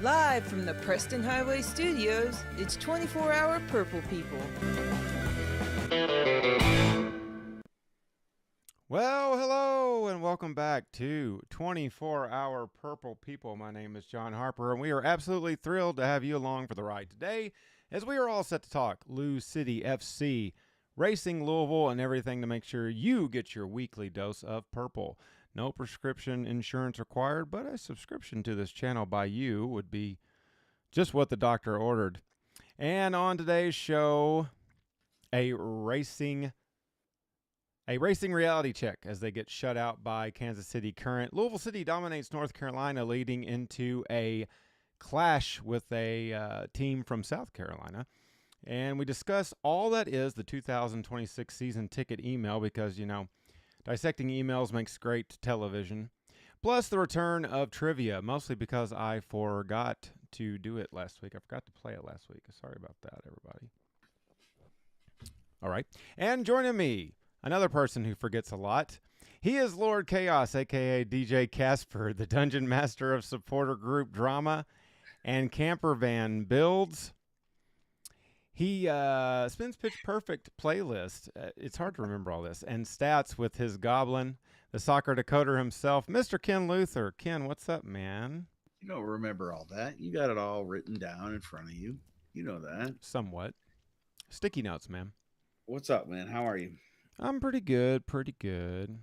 Live from the Preston Highway Studios, it's 24-Hour Purple People. Well, hello, and welcome back to 24-Hour Purple People. My name is John Harper, and we are absolutely thrilled to have you along for the ride today, as we are all set to talk LouCity FC, Racing Louisville, and everything to make sure you get your weekly dose of purple. No prescription insurance required, but a subscription to this channel by you would be just what the doctor ordered. And on today's show, a racing reality check as they get shut out by Kansas City Current. Louisville City dominates North Carolina, leading into a clash with a team from South Carolina. And we discuss all that is the 2026 season ticket email because, you know, dissecting emails makes great television. Plus the return of trivia, mostly because I forgot to do it last week. I forgot to play it last week. Sorry about that, everybody. All right. And joining me, another person who forgets a lot. He is Lord Chaos, a.k.a. DJ Casper, the Dungeon Master of Supporter Group Drama and Camper Van Builds. He spins Pitch Perfect playlist. It's hard to remember all this. And stats with his goblin, the soccer decoder himself, Mr. Ken Luther. Ken, what's up, man? You don't remember all that. You got it all written down in front of you. You know that. Somewhat. Sticky notes, man. What's up, man? How are you? I'm pretty good, pretty good.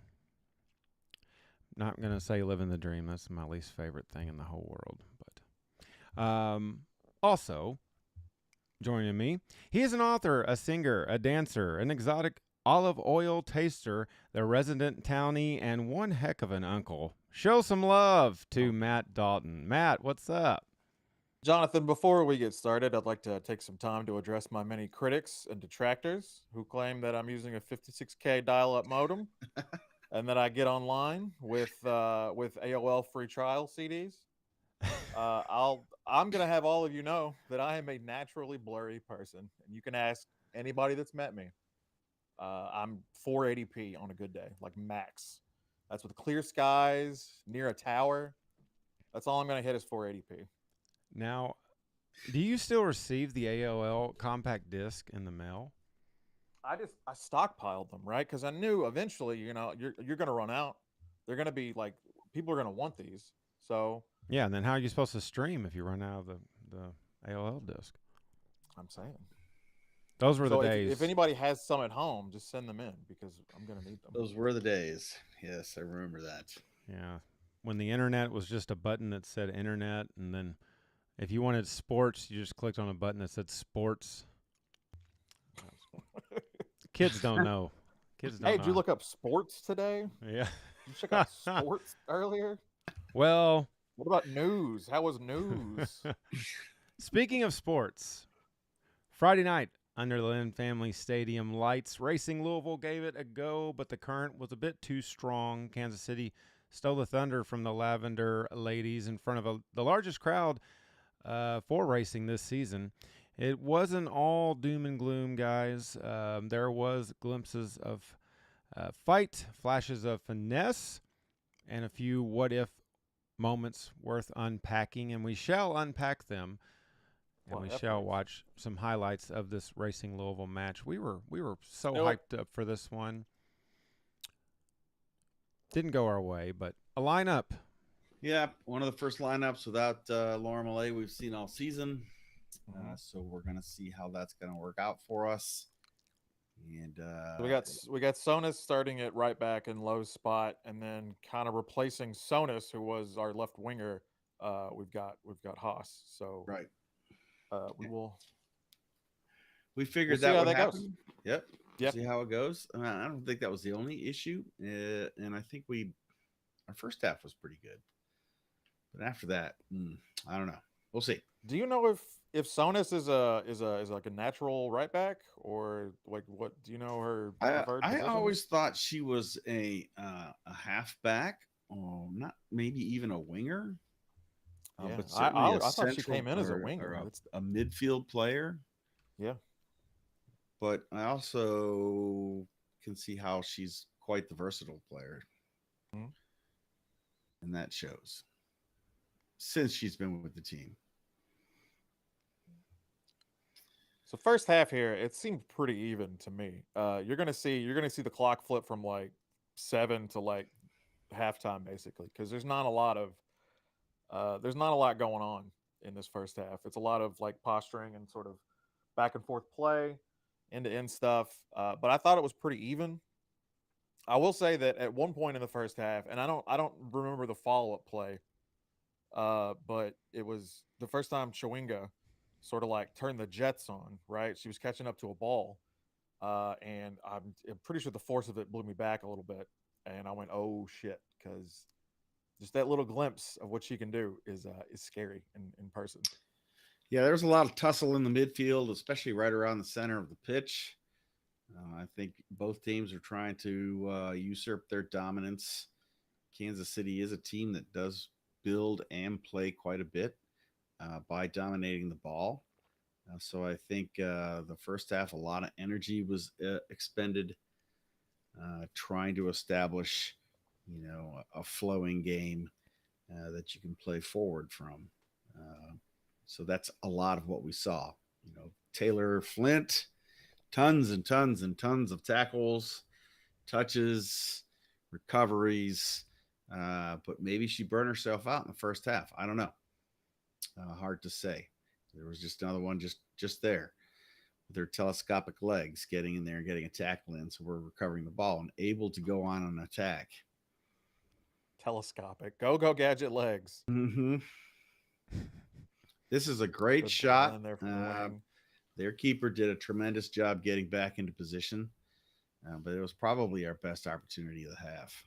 Not going to say living the dream. That's my least favorite thing in the whole world. But also, joining me, he is an author, a singer, a dancer, an exotic olive oil taster, the resident townie, and one heck of an uncle. Show some love to Matt Dalton. Matt, what's up? Jonathan, before we get started, I'd like to take some time to address my many critics and detractors who claim that I'm using a 56K dial-up modem and that I get online with AOL free trial CDs. I'm gonna have all of you know that I am a naturally blurry person, and you can ask anybody that's met me. I'm 480p on a good day, like max. That's with clear skies near a tower. That's all I'm gonna hit is 480p. Now, do you still receive the AOL compact disc in the mail? I stockpiled them, right? Because I knew eventually, you know, you're gonna run out. They're gonna be like, people are gonna want these. So yeah, and then how are you supposed to stream if you run out of the AOL disc? I'm saying those were the days. If anybody has some at home, just send them in because I'm gonna need them. Those were the days. Yes, I remember that. Yeah, when the internet was just a button that said internet, and then if you wanted sports, you just clicked on a button that said sports. Kids don't know. Kids don't know. Hey, did you look up sports today? Yeah. Did you check out sports earlier? Well, what about news? How was news? Speaking of sports, Friday night under the Lynn Family Stadium lights, Racing Louisville gave it a go, but the current was a bit too strong. Kansas City stole the thunder from the Lavender ladies in front of the largest crowd for racing this season. It wasn't all doom and gloom, guys. There was glimpses of fight, flashes of finesse, and a few what-if moments worth unpacking, and we shall unpack them, and we shall watch some highlights of this Racing Louisville match. We were so hyped up for this one. Didn't go our way, but a lineup. Yeah, one of the first lineups without Laura Millay we've seen all season. So we're gonna see how that's gonna work out for us. And we got Sonus starting at right back in Lowe's spot, and then kind of replacing Sonus, who was our left winger. We've got Haas. So right, we figured that would happen. Yep. See how it goes. I don't think that was the only issue, and I think our first half was pretty good, but after that, I don't know. We'll see. Do you know if Sonus is like a natural right back, or like what? Do you know her? I always thought she was a halfback, or not maybe even a winger. Yeah, but I thought she came in as a winger, or a midfield player. Yeah, but I also can see how she's quite the versatile player, and that shows since she's been with the team. So first half here, it seemed pretty even to me. You're gonna see the clock flip from like 7 to like halftime basically, because there's not a lot going on in this first half. It's a lot of like posturing and sort of back and forth play, end to end stuff. But I thought it was pretty even. I will say that at one point in the first half, and I don't remember the follow up play, but it was the first time Chewinga sort of like turned the jets on. Right, she was catching up to a ball, and I'm pretty sure the force of it blew me back a little bit, and I went, "Oh shit," because just that little glimpse of what she can do is scary in person. Yeah, there's a lot of tussle in the midfield, especially right around the center of the pitch. I think both teams are trying to usurp their dominance. Kansas City is a team that does build and play quite a bit by dominating the ball. So I think the first half, a lot of energy was expended trying to establish, a flowing game that you can play forward from. So that's a lot of what we saw. Taylor Flint, tons and tons and tons of tackles, touches, recoveries. But maybe she burned herself out in the first half. I don't know. Hard to say. There was just another one just there with her telescopic legs getting in there and getting a tackle in. So we're recovering the ball and able to go on an attack. Telescopic, go gadget legs. Mm-hmm. This is a great shot. Their keeper did a tremendous job getting back into position, but it was probably our best opportunity of the half.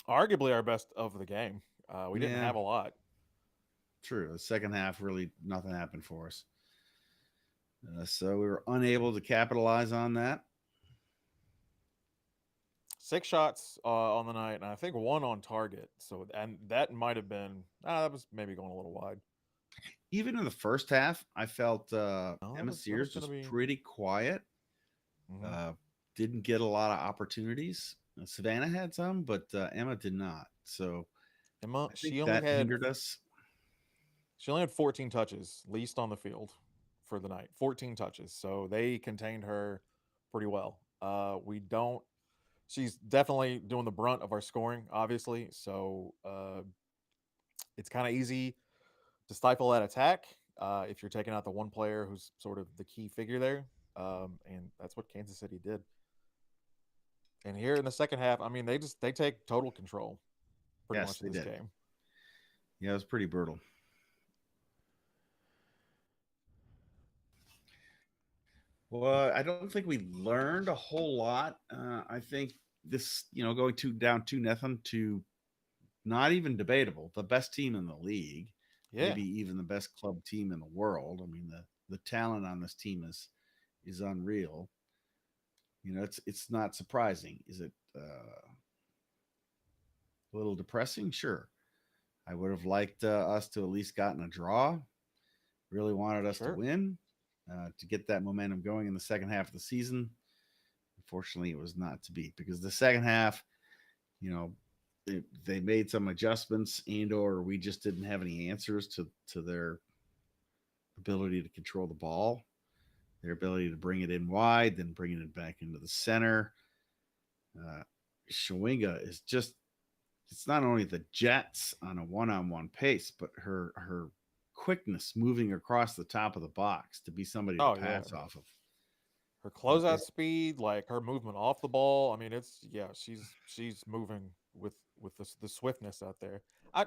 Arguably our best of the game. We didn't have a lot. True. The second half, really nothing happened for us. So we were unable to capitalize on that. 6 shots on the night, and I think 1 on target. So, and that might have been, that was maybe going a little wide. Even in the first half, I felt Emma Sears was pretty quiet. Mm-hmm. Didn't get a lot of opportunities. Savannah had some, but Emma did not. So Emma, she only hindered us. She only had 14 touches, least on the field for the night. 14 touches. So they contained her pretty well. She's definitely doing the brunt of our scoring, obviously. So it's kind of easy to stifle that attack if you're taking out the one player who's sort of the key figure there. And that's what Kansas City did. And here in the second half, I mean, they take total control pretty much of this game. Yeah, it was pretty brutal. Well, I don't think we learned a whole lot. I think this, going down 2-0 to not even debatable, the best team in the league, maybe even the best club team in the world. I mean, the talent on this team is unreal. It's not surprising. Is it a little depressing? Sure. I would have liked us to at least gotten a draw. Really wanted us to win. To get that momentum going in the second half of the season. Unfortunately, it was not to be, because the second half, they made some adjustments, or we just didn't have any answers to their ability to control the ball, their ability to bring it in wide, then bringing it back into the center. Chewinga is it's not only the jets on a one-on-one pace, but her quickness moving across the top of the box to be somebody to pass off of. Her closeout speed, like her movement off the ball. I mean, she's moving with the swiftness out there. I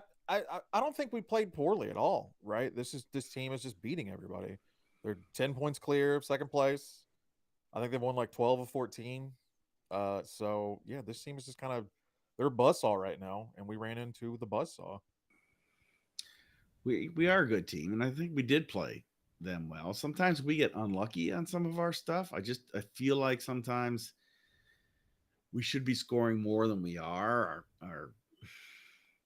don't think we played poorly at all, right? This team is just beating everybody. They're 10 points clear of second place. I think they've won like 12 of 14. So yeah, this team is just kind of, they're a buzzsaw right now, and we ran into the buzzsaw. We are a good team, and I think we did play them well. Sometimes we get unlucky on some of our stuff. I feel like sometimes we should be scoring more than we are. Our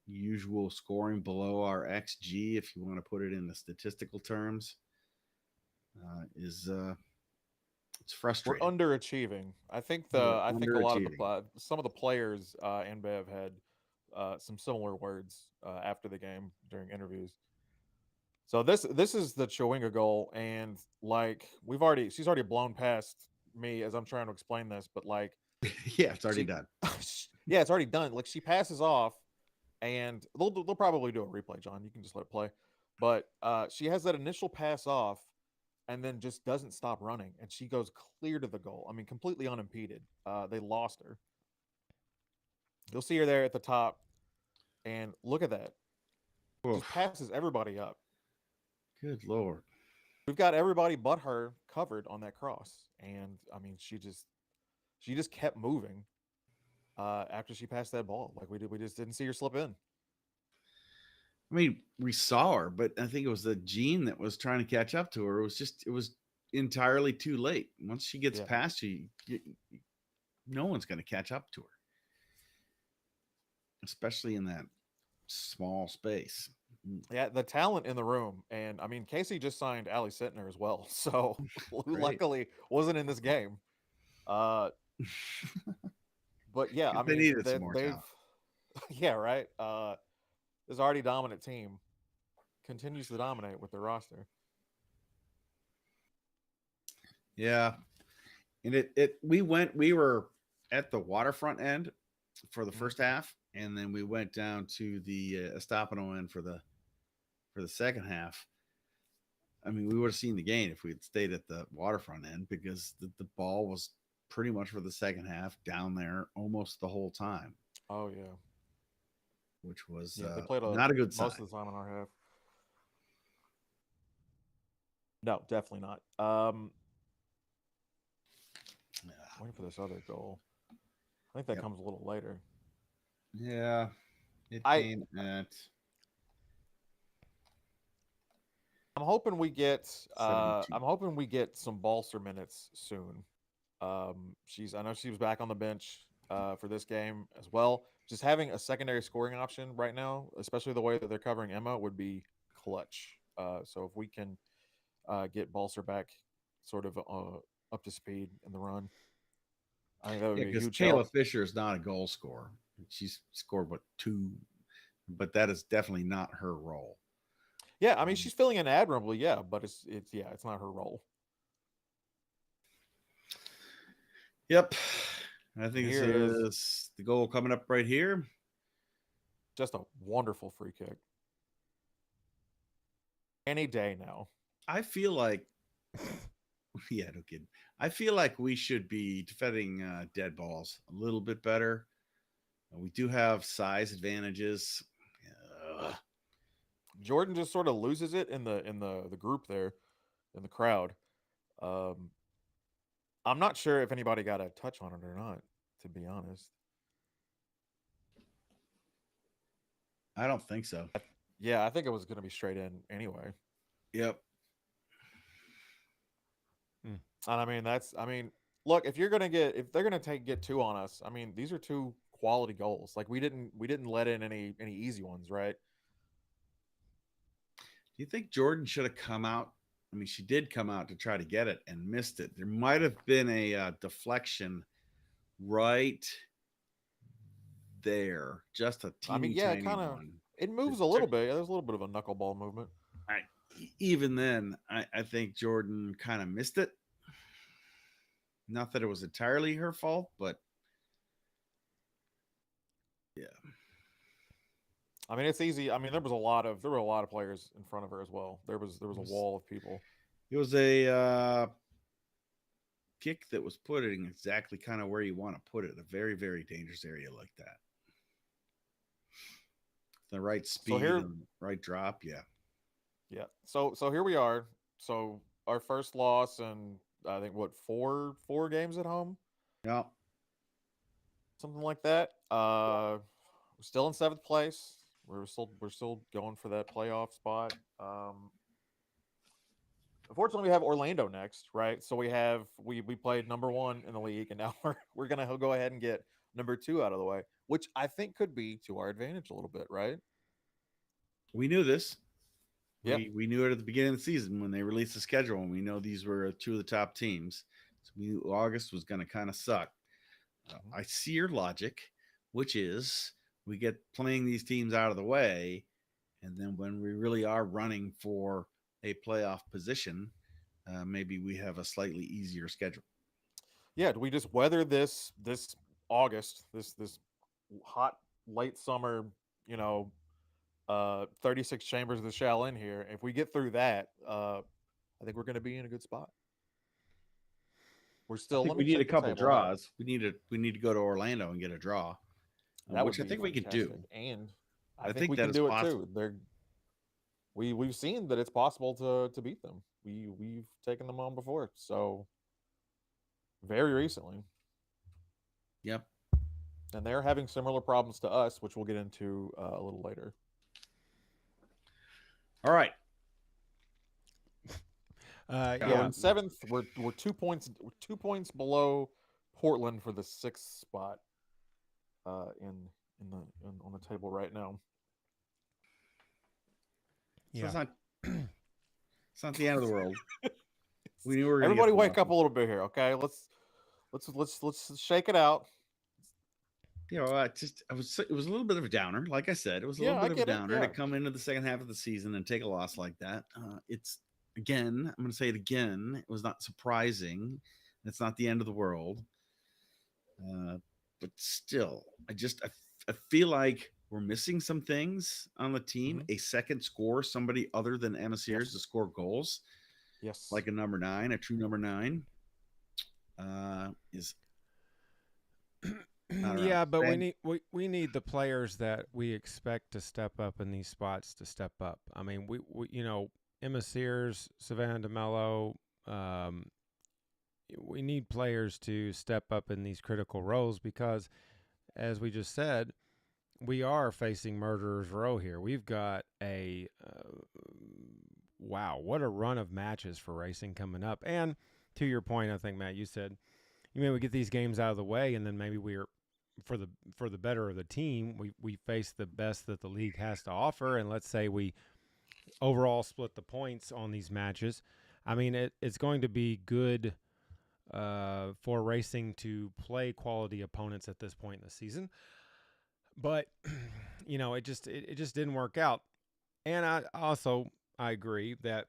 usual scoring below our XG, if you want to put it in the statistical terms, is it's frustrating. We're underachieving. I think a lot of some of the players and Bev had some similar words after the game during interviews. So this is the Chewinga goal, and like she's already blown past me as I'm trying to explain this, but like Yeah, it's already done. yeah, it's already done. Like she passes off, and they'll probably do a replay, John. You can just let it play, but she has that initial pass off, and then just doesn't stop running, and she goes clear to the goal. I mean, completely unimpeded. They lost her. You'll see her there at the top, and look at that. Oof. Just passes everybody up. Good Lord. We've got everybody but her covered on that cross, and I mean, she just kept moving after she passed that ball. Like we just didn't see her slip in. I mean, we saw her, but I think it was the gene that was trying to catch up to her. It was entirely too late. Once she gets past you, no one's going to catch up to her, especially in that small space. Yeah, the talent in the room, and I mean, Casey just signed Allie Sittner as well, so who luckily wasn't in this game. But yeah, I They mean, needed some more talent. yeah, right. This already dominant team continues to dominate with their roster. Yeah, and we were at the waterfront end for the first half, and then we went down to the Estopano end for the second half. I mean, we would have seen the game if we had stayed at the waterfront end, because the ball was pretty much for the second half down there almost the whole time. Oh yeah, which was they played not a good sign. Most of the time in our half. No, definitely not. Waiting for this other goal. I think that comes a little later. Yeah, it came at. I'm hoping we get. I'm hoping we get some Balser minutes soon. I know she was back on the bench for this game as well. Just having a secondary scoring option right now, especially the way that they're covering Emma, would be clutch. So if we can get Balser back sort of up to speed in the run, I think that would be a huge Kayla help. Fisher is not a goal scorer. She's scored 2, but that is definitely not her role. Yeah, I mean, she's filling in admirably, yeah, but it's not her role. Yep. I think this is the goal coming up right here. Just a wonderful free kick. Any day now. I feel like, yeah, no kidding. I feel like we should be defending dead balls a little bit better. We do have size advantages. Jordan just sort of loses it in the group there, in the crowd. I'm not sure if anybody got a touch on it or not, to be honest. I don't think so. Yeah, I think it was going to be straight in anyway. Yep. And I mean, look, if they're going to get 2 on us, I mean, these are 2 quality goals. Like we didn't let in any easy ones, right? Do you think Jordan should have come out? I mean, she did come out to try to get it and missed it. There might have been a deflection right there, just a teeny tiny one. It moves a little bit. There's a little bit of a knuckleball movement. Even then, I think Jordan kind of missed it. Not that it was entirely her fault, but yeah. I mean, it's easy. I mean, there were a lot of players in front of her as well. There was a wall of people. It was a kick that was put in exactly kind of where you want to put it, a very, very dangerous area like that. The right speed, and right drop, yeah. Yeah. So here we are. So our first loss in I think 4 games at home. Yeah. Something like that. We're still in 7th place. We're still going for that playoff spot. Unfortunately, we have Orlando next, right? So we played number 1 in the league, and now we're gonna go ahead and get number 2 out of the way, which I think could be to our advantage a little bit, right? We knew this. Yeah, we knew it at the beginning of the season when they released the schedule, and we know these were 2 of the top teams. So we knew August was going to kind of suck. I see your logic, which is we get playing these teams out of the way, And then when we really are running for a playoff position, maybe we have a slightly easier schedule. Yeah, do we just weather this August, this hot late summer, 36 chambers of the shell in here? If we get through that, I think we're going to be in a good spot. We're still. I think Let we me need a check the couple table. draws. We need to go to Orlando and get a draw, That which I would be think we could do. fantastic. And I think think we that can is do it possible. too. We've seen that it's possible to beat them. We've taken them on before, so very recently. Yep. And they're having similar problems to us, which we'll get into a little later. All right. In seventh, we're 2 points. We're 2 points below Portland for the 6th spot. On the table right now. So it's not the end of the world. We knew we were gonna Everybody get wake up a little bit here, okay? Let's shake it out. it was a little bit of a downer. Like I said, it was a little bit of a downer to come into the second half of the season and take a loss like that. It's again, I'm going to say it again. It was not surprising. It's not the end of the world. But still, I feel like we're missing some things on the team. A second score, somebody other than Emiseers to score goals. Yes. Like a number 9, a true number 9. Is yeah, but we need the players that we expect to step up in these spots to step up. I mean, we Emma Sears, Savannah DeMello, we need players to step up in these critical roles because, as we just said, we are facing murderer's row here. We've got a wow, what a run of matches for racing coming up. And to your point, I think, Matt, you said, we get these games out of the way, and then maybe we're for the better of the team, we face the best that the league has to offer, and let's say we overall split the points on these matches. I mean, it's going to be good for racing to play quality opponents at this point in the season. But, it just didn't work out. And I agree that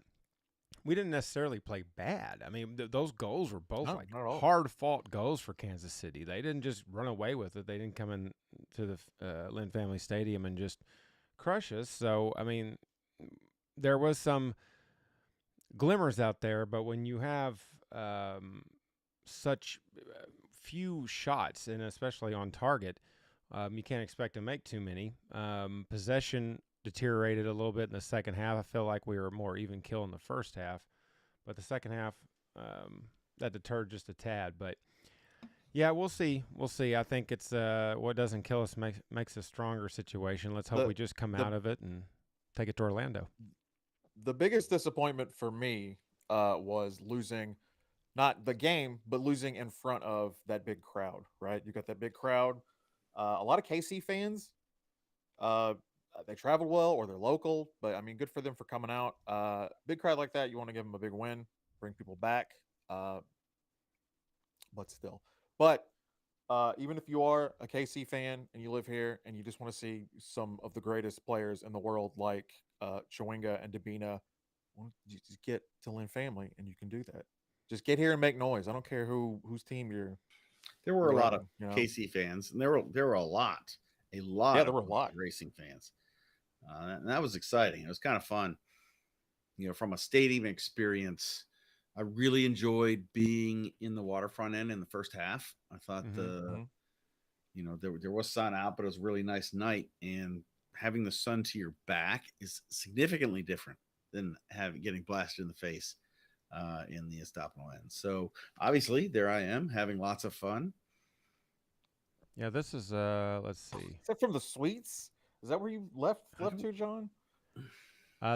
we didn't necessarily play bad. I mean, those goals were both hard-fought goals for Kansas City. They didn't just run away with it. They didn't come in to the Lynn Family Stadium and just crush us. So, I mean, there was some glimmers out there, but when you have such few shots, and especially on target, you can't expect to make too many. Possession deteriorated a little bit in the second half. I feel like we were more even kill in the first half, but the second half that deterred just a tad. But yeah, we'll see. I think it's what doesn't kill us makes a stronger situation. Let's hope we just come out of it and take it to Orlando. The biggest disappointment for me was losing, not the game, but losing in front of that big crowd, right? You got that big crowd. A lot of KC fans, they traveled well or they're local, but I mean, good for them for coming out. Big crowd like that, you want to give them a big win, bring people back. But still. But even if you are a KC fan and you live here and you just want to see some of the greatest players in the world like Chawinga and Dabina, you just get to Lynn Family and you can do that. Just get here and make noise. I don't care whose team you're. There were a lot of KC fans, and there were a lot. Yeah, there were a lot racing fans, and that was exciting. It was kind of fun, from a stadium experience. I really enjoyed being in the waterfront end in the first half. I thought there was sun out, but it was a really nice night, and having the sun to your back is significantly different than getting blasted in the face in the Estopano end. So obviously there I am having lots of fun. Yeah, this is let's see. Is that from the suites? Is that where you left to, John?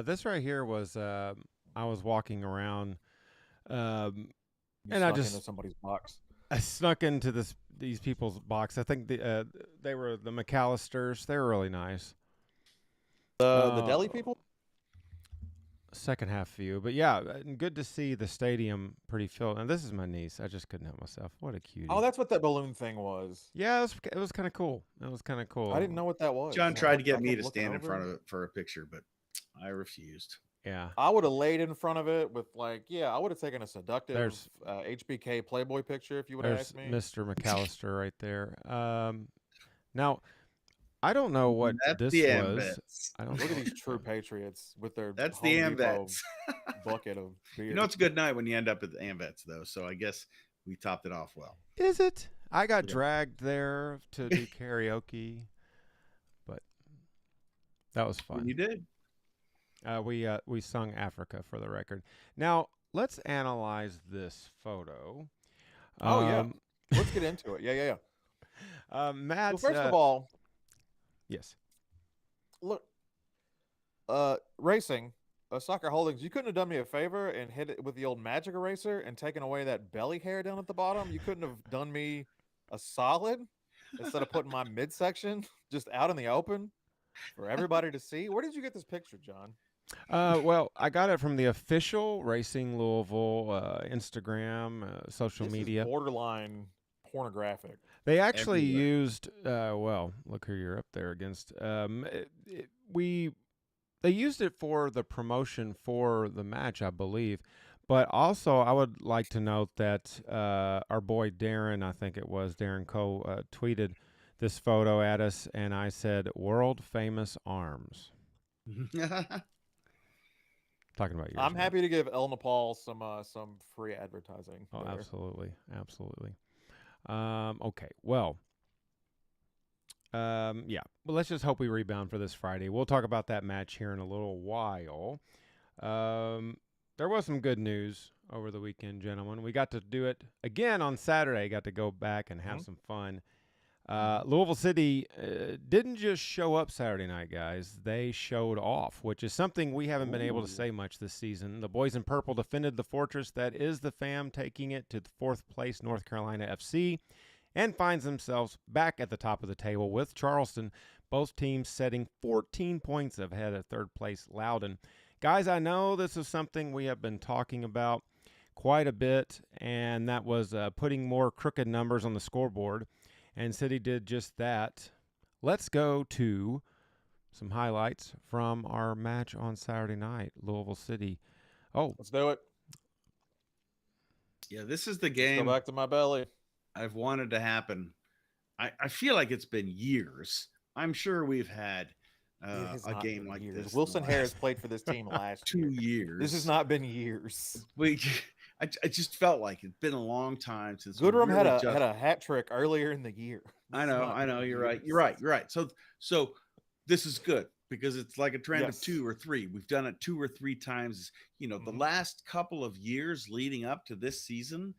This right here was I was walking around and I just into somebody's box. I snuck into these people's box. I think they were the McAllisters. They were really nice. The deli people? Second half view, but yeah, good to see the stadium pretty filled. And this is my niece. I just couldn't help myself. What a cutie! Oh, that's what that balloon thing was. Yeah, it was kind of cool. It was kind of cool. I didn't know what that was. John tried to get me to stand in front of it for a picture, but I refused. Yeah. I would have laid in front of it with I would have taken a seductive There's- HBK Playboy picture if you would have There's asked me. Mr. McAllister right there. Now, I don't know what That's this the was. AMVETs. I don't Look at know. these true patriots with their That's Home the Depot AMVETs. bucket of beer. You know, it's a good night when you end up at the AMVETs, though. So I guess we topped it off well. Is it? I got Yeah. dragged there to do karaoke, but that was And fun. you did. We sung Africa for the record. Now let's analyze this photo. Oh, yeah. Let's get into it. Yeah. Matt. Well, first of all, yes. look, Racing, Soccer Holdings, you couldn't have done me a favor and hit it with the old magic eraser and taken away that belly hair down at the bottom. You couldn't have done me a solid instead of putting my midsection just out in the open for everybody to see. Where did you get this picture, John? Well, I got it from the official Racing Louisville Instagram, social This media. is borderline pornographic. They actually Everywhere. used. Well, look who you're up there against. They used it for the promotion for the match, I believe. But also, I would like to note that our boy Darren, I think it was Darren Coe, tweeted this photo at us, and I said, "World famous arms." Talking about yours. I'm Matt. happy to give El Nepal some free advertising. Oh, there. absolutely. Okay, well, yeah. Well, let's just hope we rebound for this Friday. We'll talk about that match here in a little while. There was some good news over the weekend, gentlemen. We got to do it again on Saturday. Got to go back and have some fun. Louisville City didn't just show up Saturday night, guys. They showed off, which is something we haven't been able to say much this season. The boys in purple defended the fortress that is the FAM, taking it to the 4th place North Carolina FC, and finds themselves back at the top of the table with Charleston, both teams setting 14 points ahead of 3rd place Loudoun. Guys, I know this is something we have been talking about quite a bit, and that was putting more crooked numbers on the scoreboard. And City did just that. Let's go to some highlights from our match on Saturday night, Louisville City. Oh, Let's do it. Yeah, this is the Go game back to my belly. I've wanted to happen. I feel like it's been years. I'm sure we've had It has a not game been like years. this. in the Wilson last Harris played for this team last 2 year. years. This has not been years. I just felt like it's been a long time since we Goodrum had really a hat trick earlier in the year. I This has know. not I know. been You're right. years. You're right. So this is good because it's like a trend Yes. of 2 or 3. We've done it 2 or 3 times. You know, the Mhm. last couple of years leading up to this season,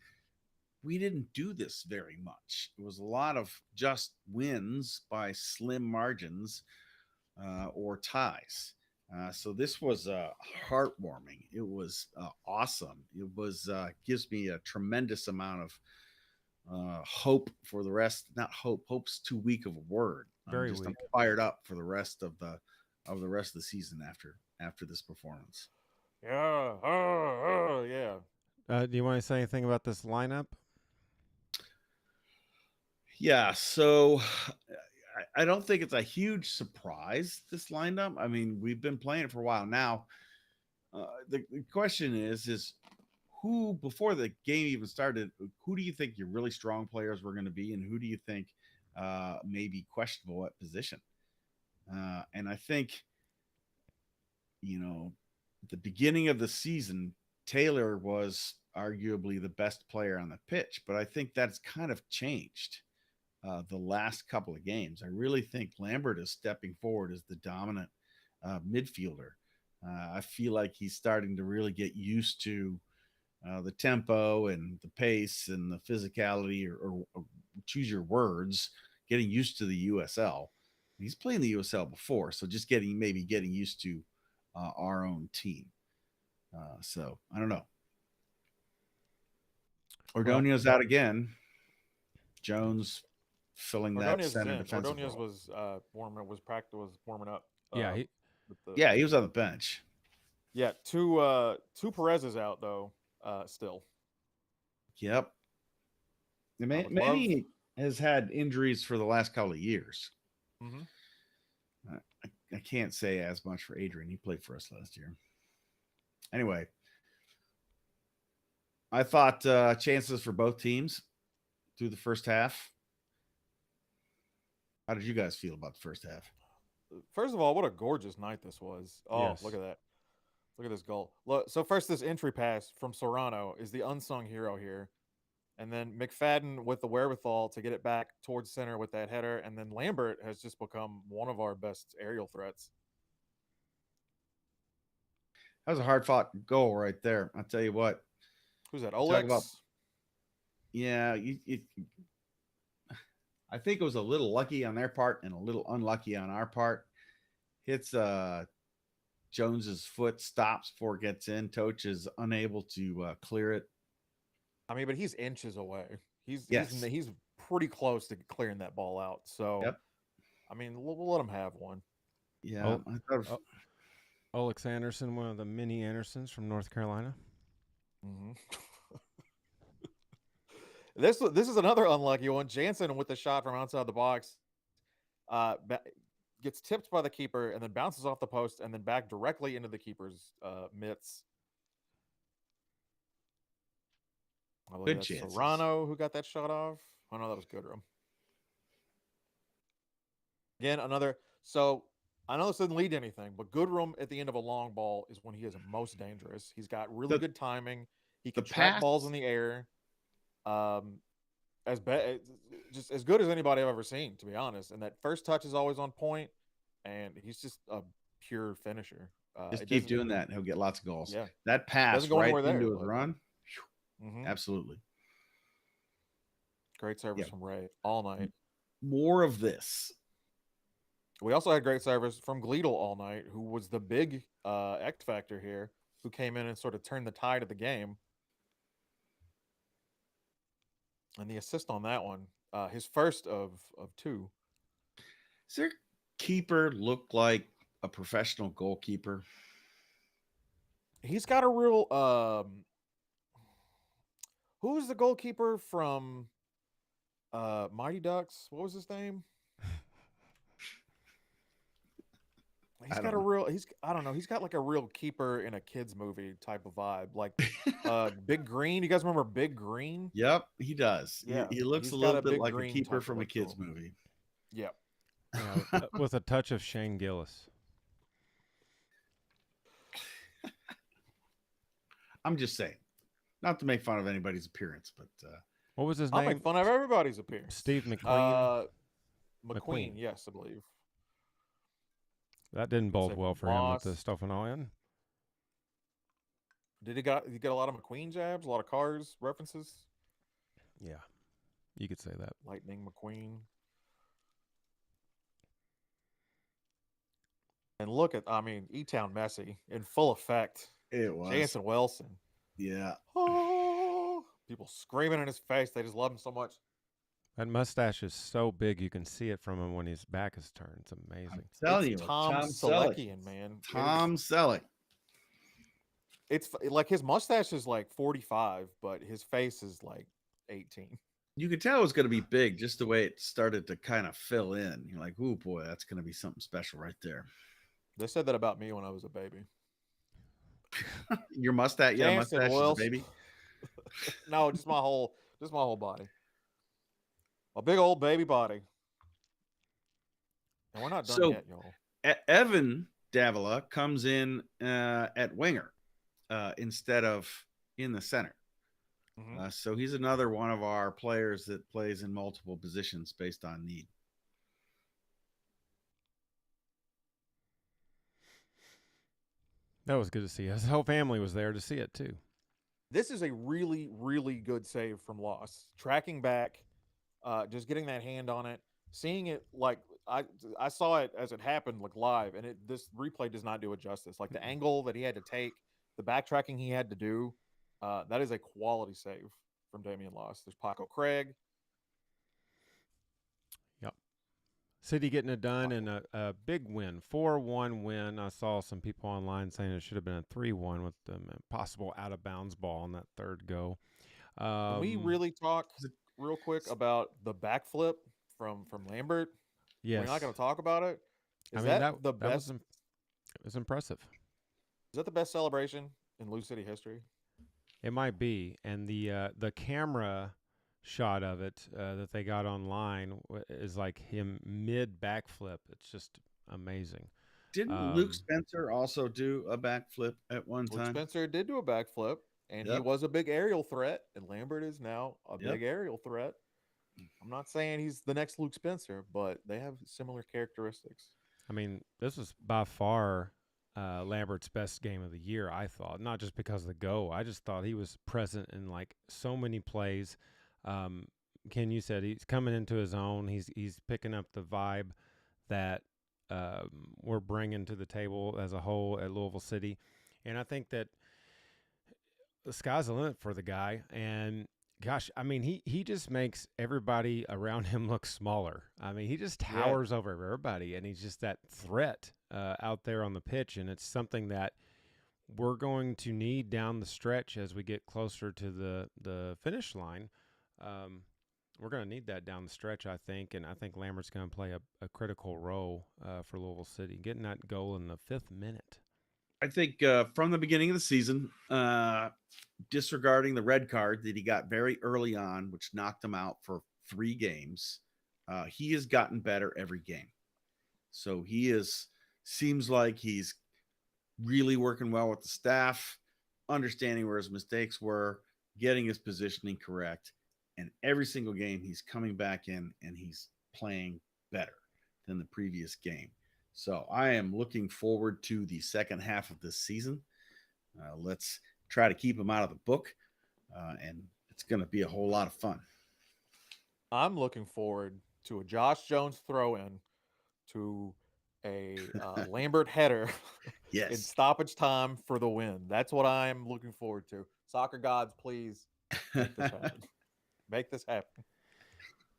we didn't do this very much. It was a lot of just wins by slim margins or ties. So this was heartwarming. It was awesome. It was gives me a tremendous amount of hope for the rest. Not hope. Hope's too weak of a word. Very I'm weak. fired up for the rest of the season after this performance. Yeah. Yeah. do you want to say anything about this lineup? Yeah, so I don't think it's a huge surprise, this lineup. I mean, we've been playing it for a while now. The question is who, before the game even started, who do you think your really strong players were going to be, and who do you think may be questionable at position? And I think, at the beginning of the season, Taylor was arguably the best player on the pitch, but I think that's kind of changed the last couple of games. I really think Lambert is stepping forward as the dominant midfielder. I feel like he's starting to really get used to the tempo and the pace and the physicality, or choose your words, getting used to the USL. He's playing the USL before, so just getting used to our own team. So I don't know. Ordonez out again. Jones filling that Ordonez is center in. defensive Ordonez role. was warming up. Yeah, He was on the bench. Yeah, two Perez is out though. Still. Yep. Manny has had injuries for the last couple of years. Mhm. can't say as much for Adrian. He played for us last year. Anyway, I thought chances for both teams through the first half. How did you guys feel about the first half? First of all, what a gorgeous night this was. Oh, Yes. look at that. Look at this goal. Look, so first, this entry pass from Serrano is the unsung hero here. And then McFadden with the wherewithal to get it back towards center with that header. And then Lambert has just become one of our best aerial threats. That was a hard-fought goal right there. I'll tell you what. Who's that? Talk Olex? about- Yeah, I think it was a little lucky on their part and a little unlucky on our part. Hits Jones's foot, stops before it gets in. Toch is unable to clear it. I mean, but he's inches away. He's pretty close to clearing that ball out. So, Yep. I mean, we'll let him have one. Yeah, I thought it was, Olex Anderson, one of the mini Andersons from North Carolina. Mm-hmm. This is another unlucky one. Jansen with the shot from outside the box gets tipped by the keeper and then bounces off the post and then back directly into the keeper's mitts. I believe Good that's chances. Serrano who got that shot off. Oh no, that was Goodrum. Again, another. So I know this didn't lead to anything, but Goodrum at the end of a long ball is when he is most dangerous. He's got really good timing. He can track balls in the air. Just as good as anybody I've ever seen, to be honest. And that first touch is always on point, and he's just a pure finisher. just keep doing that, and he'll get lots of goals. Yeah, that pass doesn't go right anywhere there, into his but- run. Mhm. Absolutely. Great service Yeah. from Ray all night. More of this. We also had great service from Gleedle all night, who was the big X factor here, who came in and sort of turned the tide of the game. And the assist on that one, his first of two. Does their keeper look like a professional goalkeeper? He's got a real who's the goalkeeper from Mighty Ducks? What was his name? He's got a real I don't know, he's got like a real keeper in a kids movie type of vibe. Like Big Green. You guys remember Big Green? Yep, he does. Yeah, he looks he's a got little a bit Big like a Green keeper type from a look to kids him. movie. Yep. With a touch of Shane Gillis. I'm just saying, not to make fun of anybody's appearance, but What was his I'll name? make fun of everybody's appearance. Steve McQueen. McQueen, yes, I believe. That didn't bode Second well for him with the loss. stuff and all in. Did he get a lot of McQueen jabs, a lot of Cars references? Yeah, you could say that. Lightning McQueen. And look at, I mean, E-Town Messi in full effect. it was. Jansen Wilson. Yeah. Oh, people screaming in his face. They just love him so much. That mustache is so big you can see it from him when his back is turned. It's amazing. I'm telling It's you, Tom Selleck. Seleckian, man. Tom Selleck. It's like his mustache is like 45, but his face is like 18. You could tell it was going to be big just the way it started to kind of fill in. You're like, oh boy, that's going to be something special right there. They said that about me when I was a baby. Your mustache, yeah, Jansen mustache is a Wilson. baby. No, just my whole body. A big old baby body. And we're not done So- yet, y'all. Evan Davila comes in at winger instead of in the center. Mhm. So he's another one of our players that plays in multiple positions based on need. That was good to see. His whole family was there to see it too. This is a really, really good save from Loss. Tracking back, just getting that hand on it, seeing it like I saw it as it happened, like live, and this replay does not do it justice. Like the angle that he had to take, the backtracking he had to do, that is a quality save from Damian Loss. There's Paco Craig. City getting it done and a big win, 4-1 win. I saw some people online saying it should have been a 3-1 with the possible out of bounds ball on that third go. Can we really talk real quick about the backflip from Lambert? Yes. We're not going to talk about it. Is I mean, that the that was best? it was impressive. Is that the best celebration in LouCity history? It might be, and the camera shot of it that they got online is like him mid backflip. It's just amazing. Didn't Luke Um, Spencer also do a backflip at one Luke time? Spencer did do a backflip, and he Yep. was a big aerial threat, and Lambert is now a Yep. big aerial threat. I'm not saying he's the next Luke Spencer, but they have similar characteristics. I mean, this was by far Lambert's best game of the year, I thought. Not just because of the go. I just thought he was present in like so many plays. Ken, you said he's coming into his own. He's picking up the vibe that we're bringing to the table as a whole at Louisville City. And I think that the sky's the limit for the guy. And gosh, I mean, he just makes everybody around him look smaller. I mean, he just towers over everybody, and he's just that threat out there on the pitch. And it's something that we're going to need down the stretch as we get closer to the finish line. We're going to need that down the stretch, I think, and I think Lambert's going to play a critical role for Louisville City, getting that goal in the 5th minute. I think from the beginning of the season, disregarding the red card that he got very early on, which knocked him out for 3 games, he has gotten better every game. So seems like he's really working well with the staff, understanding where his mistakes were, getting his positioning correct. And every single game he's coming back in and he's playing better than the previous game. So I am looking forward to the second half of this season. Let's try to keep him out of the book, and it's going to be a whole lot of fun. I'm looking forward to a Josh Jones throw-in to a Lambert header Yes. in stoppage time for the win. That's what I'm looking forward to. Soccer gods, please make this happen. Make this happen.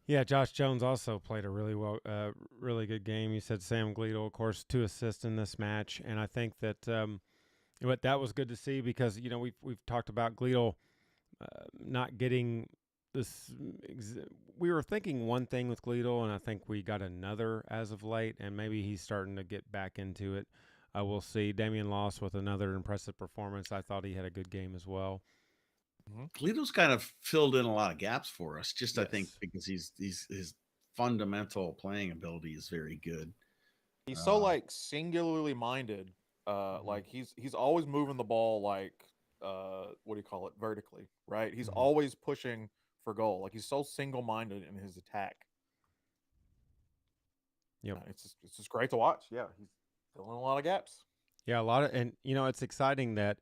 Yeah, Josh Jones also played a really good game. You said Sam Gleadle, of course, 2 assists in this match, and I think that that was good to see because we've talked about Gleadle not getting this. We were thinking one thing with Gleadle, and I think we got another as of late, and maybe he's starting to get back into it. We'll see. Damian Loss with another impressive performance. I thought he had a good game as well. Gleadle's kind of filled in a lot of gaps for us, just yes. I think because his fundamental playing ability is very good. He's so like singularly minded. Like he's always moving the ball like what do you call it, vertically, right? He's always pushing for goal. Like he's so single-minded in his attack. Yeah, it's just great to watch. Yeah, he's filling a lot of gaps. Yeah, a lot of, and it's exciting that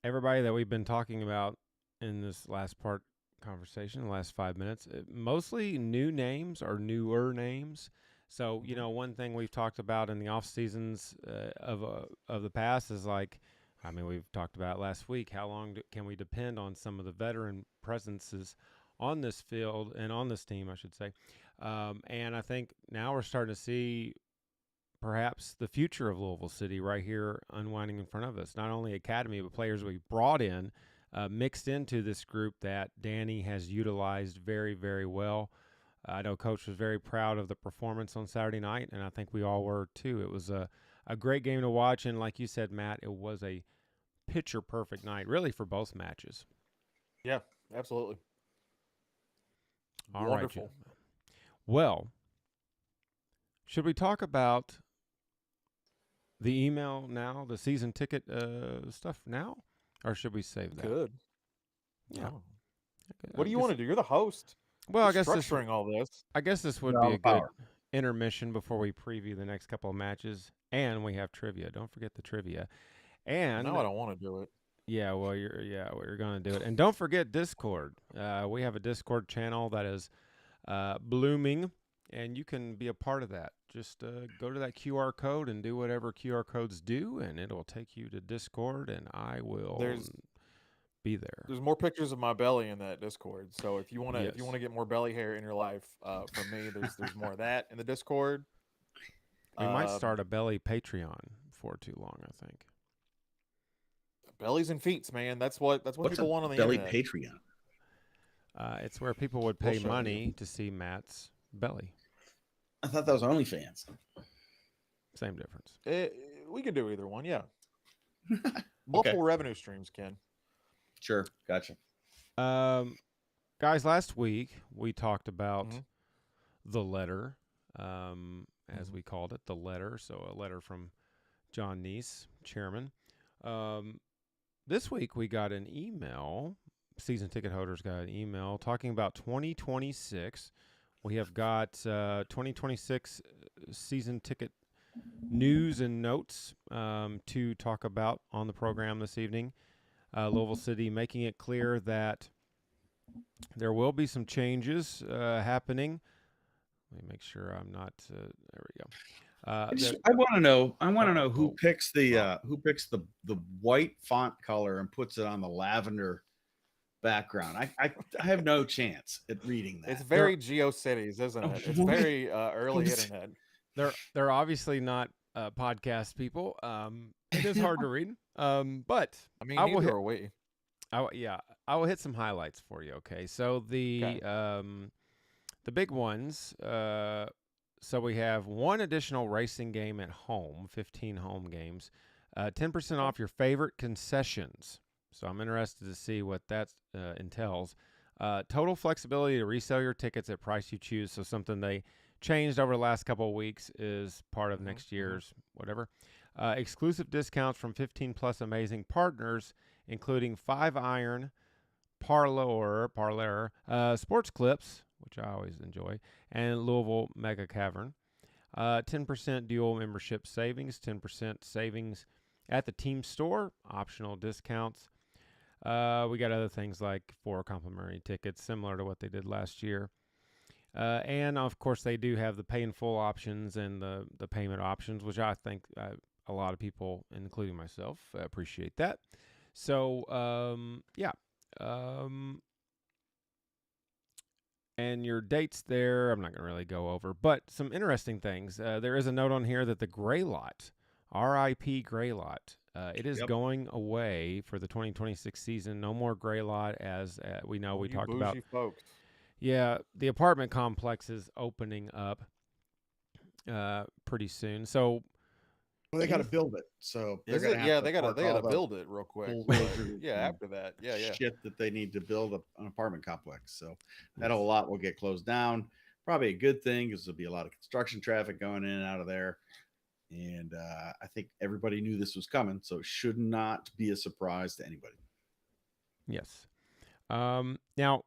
everybody that we've been talking about in this last part conversation, the last 5 minutes, mostly new names or newer names. So, one thing we've talked about in the off seasons of the past is like, I mean, we've talked about last week, how long can we depend on some of the veteran presences on this field and on this team, I should say. And I think now we're starting to see perhaps the future of Louisville City right here unwinding in front of us. Not only academy, but players we brought in, mixed into this group that Danny has utilized very, very well. I know Coach was very proud of the performance on Saturday night, and I think we all were too. It was a great game to watch, and like you said, Matt, it was a picture-perfect night, really, for both matches. Yeah, absolutely. All wonderful. Right, well, should we talk about the email now, the season ticket stuff now, or should we save that? Good. Yeah. Oh. What do you want to do? You're the host. Well, I guess structuring all this. I guess this would be a good intermission before we preview the next couple of matches, and we have trivia. Don't forget the trivia. And no, I don't want to do it. Yeah, well, you're going to do it, and don't forget Discord. We have a Discord channel that is blooming, and you can be a part of that. Just go to that QR code and do whatever QR codes do, and it'll take you to Discord, and I will be there. There's more pictures of my belly in that Discord. So if you want to get more belly hair in your life from me, there's more of that in the Discord. We might start a belly Patreon before too long, I think. Bellies and feets, man. That's what people want on the belly internet. Patreon? It's where people would pay money to see Matt's belly. I thought that was OnlyFans. Same difference. We could do either one. Yeah. Multiple revenue streams, Ken. Sure. Gotcha. Guys, last week we talked about the letter, as we called it, the letter. So a letter from John Neese, chairman. This week we got an email. Season ticket holders got an email talking about 2026. We have got 2026 season ticket news and notes to talk about on the program this evening. Louisville City making it clear that there will be some changes happening. Let me make sure I'm not. There we go. I want to know. I want to know who picks the white font color and puts it on the lavender background. I have no chance at reading that. It's very GeoCities, isn't it? It's very early internet. They're obviously not podcast people. It is hard to read. But I mean, neither are we. I will hit some highlights for you. Okay, so the big ones. So we have one additional racing game at home, 15 home games, 10% off your favorite concessions. So I'm interested to see what that entails. Total flexibility to resell your tickets at price you choose. So something they changed over the last couple of weeks is part of next year's whatever. Exclusive discounts from 15 plus amazing partners, including 5-iron, Parlor, Sports Clips, which I always enjoy, and Louisville Mega Cavern. 10% dual membership savings, 10% savings at the team store, optional discounts. We got other things like 4 complimentary tickets, similar to what they did last year. And, of course, they do have the pay in full options and the payment options, which I think a lot of people, including myself, appreciate that. So, and your dates there, I'm not going to really go over, but some interesting things. There is a note on here that the Gray Lot, RIP Gray Lot, it is going away for the 2026 season. No more Gray Lot, as we know. We talked about. Folks. Yeah, the apartment complex is opening up pretty soon. So. Well, they got to build it. So they got to build it real quick. After that, shit that they need to build an apartment complex. So that whole lot will get closed down. Probably a good thing because there'll be a lot of construction traffic going in and out of there. And I think everybody knew this was coming, so it should not be a surprise to anybody. Yes. Now,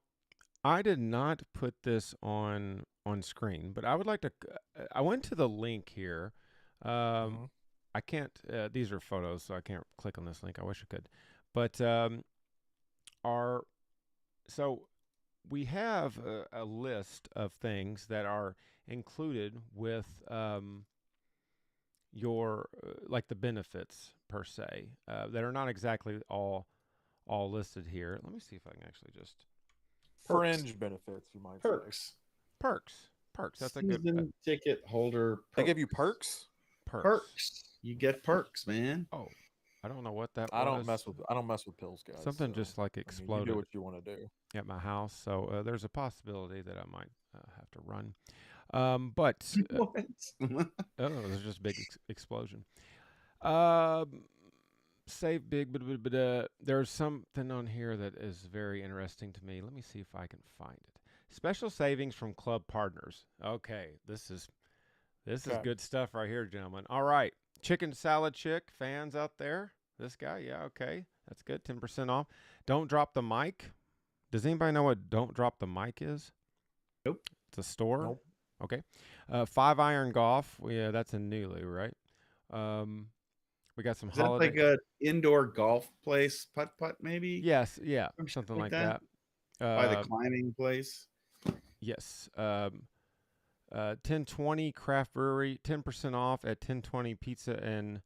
I did not put this on screen, but I would like to. I went to the link here. I can't. These are photos, so I can't click on this link. I wish I could, but so we have a list of things that are included with your like the benefits per se that are not exactly all listed here. Let me see if I can actually just fringe benefits. You might say perks. That's season a good ticket holder. They give you perks. You get perks, man. Oh, I don't know what that was. I don't mess with pills, guys. Something just like exploded. You do what you want to do at my house. So there's a possibility that I might have to run. But there's just a big explosion. Save big, but there's something on here that is very interesting to me. Let me see if I can find it. Special savings from club partners. Okay, this is good stuff right here, gentlemen. All right. Chicken Salad Chick fans out there. This guy, yeah, okay. That's good. 10% off. Don't Drop the Mic. Does anybody know what Don't Drop the Mic is? Nope. It's a store? Nope. Okay. 5-iron Golf. Yeah, that's in Newly, right? We got some holiday. Is that like an indoor golf place, putt maybe? Yes, yeah. Something like that. By the climbing place? Yes. 1020 Craft Brewery, 10% off at 1020 Pizza and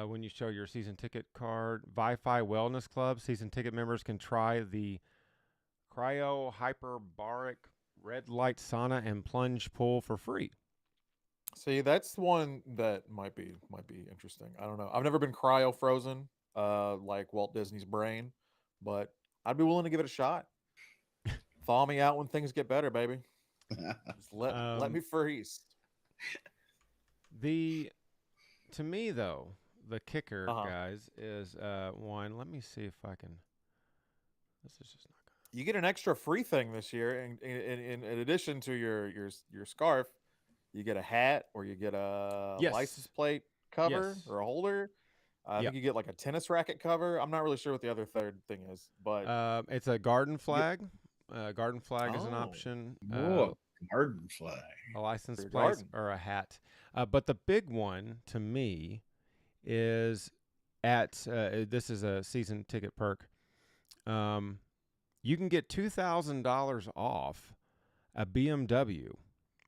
when you show your season ticket card. Wi-Fi Wellness Club. Season ticket members can try the cryo hyperbaric red light sauna and plunge pool for free. See, that's one that might be interesting. I don't know. I've never been cryo frozen like Walt Disney's brain, but I'd be willing to give it a shot. Thaw me out when things get better, baby. Just let me freeze. To me though, the kicker, Uh-huh. guys, is one. Let me see if I can. This is just not You get an extra free thing this year, in addition to your scarf, you get a hat or you get a Yes. license plate cover Yes. or a holder. I Yep. think you get like a tennis racket cover. I'm not really sure what the other third thing is, but It's a garden you get, flag. Garden flag is an oh, option. Whoa, garden flag. A license for your plate garden. or a hat. But the big one to me is at this is a season ticket perk. You can get $2,000 off a BMW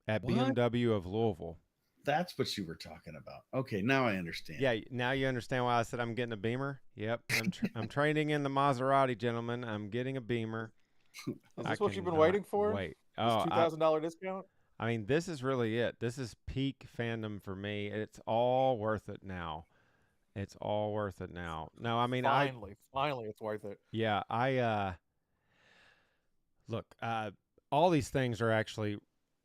at What? BMW of Louisville. That's what you were talking about. Okay, now I understand. Yeah, now you understand why I said I'm getting a Beamer. Yep, I'm trading in the Maserati, gentlemen. I'm getting a Beamer. Is I this what you've been cannot waiting for? wait. This Oh, $2,000 discount? I mean, this is really it. This is peak fandom for me. It's all worth it now. It's all worth it now. No, I mean, Finally, it's worth it. yeah, look, all these things are actually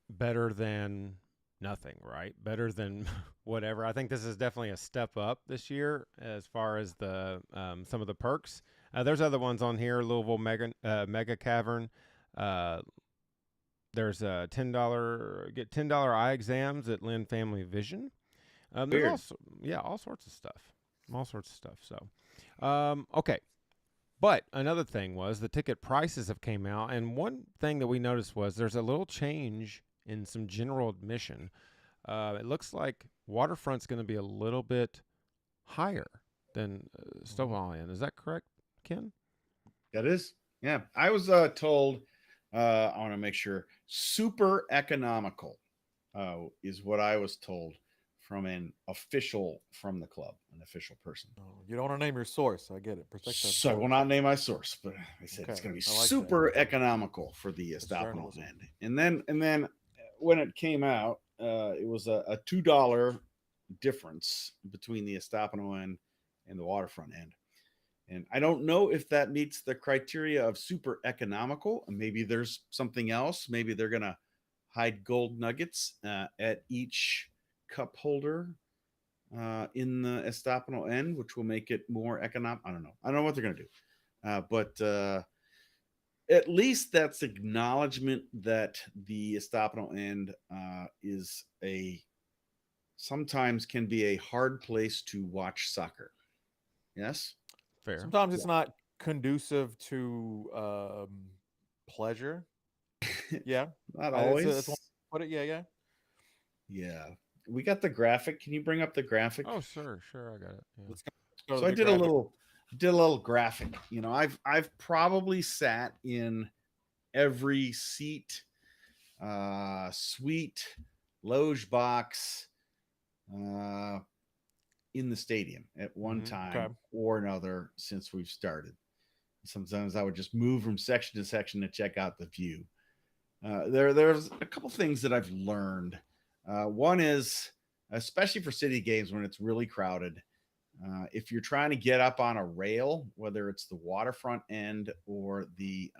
better than nothing, right? Better than whatever. I think this is definitely a step up this year as far as the some of the perks. There's other ones on here. Louisville Mega Cavern. There's a get $10 eye exams at Lynn Family Vision. There's Weird. also all sorts of stuff, So, okay. But another thing was the ticket prices have came out, and one thing that we noticed was there's a little change in some general admission. It looks like Waterfront's going to be a little bit higher than Stonewall Inn. Is that correct, Ken? That is. Yeah. I was told, I want to make sure, super economical is what I was told from an official from the club, an official person. Oh, you don't want to name your source. I get it. Protect that So I will source. not name my source, but I said it's Okay, going to be I like that. super economical for the That's Estopano journalism. end. And then when it came out, it was a $2 difference between the Estopano end and the Waterfront end. And I don't know if that meets the criteria of super economical. Maybe there's something else. Maybe they're going to hide gold nuggets at each cup holder in the Estopano end, which will make it more economic. I don't know what they're going to do. But at least that's acknowledgement that the Estopano end is sometimes can be a hard place to watch soccer. Yes? Fair. Sometimes it's not conducive to pleasure. Yeah. Not That's always. one way to put it. Yeah. Yeah. We got the graphic. Can you bring up the graphic? Oh, sure, I got it. Yeah. Let's go to So I the did graphic. a little graphic. You know, I've probably sat in every seat, suite, loge box in the stadium at one time or another since we've started. Sometimes I would just move from section to section to check out the view. There's a couple things that I've learned. One is, especially for city games when it's really crowded, if you're trying to get up on a rail, whether it's the Waterfront end or the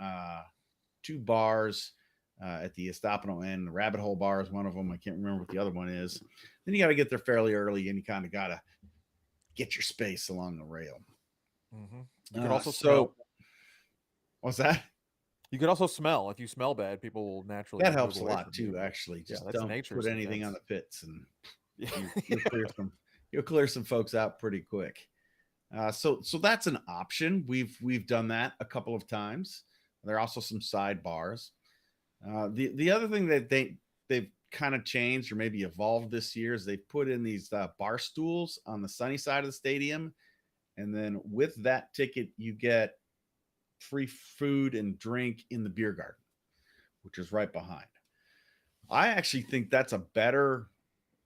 two bars at the Estopano end, the Rabbit Hole bar is one of them. I can't remember what the other one is. Then you got to get there fairly early, and you kind of got to get your space along the rail. Mm-hmm. You could also smell. What's that? You could also smell. If you smell bad, people will naturally. That helps a lot too. Actually, just that's don't nature's put anything defense. on the pits, and you'll clear some folks out pretty quick. So that's an option. We've done that a couple of times. There are also some sidebars. The other thing that they've kind of changed or maybe evolved this year is they've put in these bar stools on the sunny side of the stadium, and then with that ticket you get free food and drink in the beer garden, which is right behind. I actually think that's a better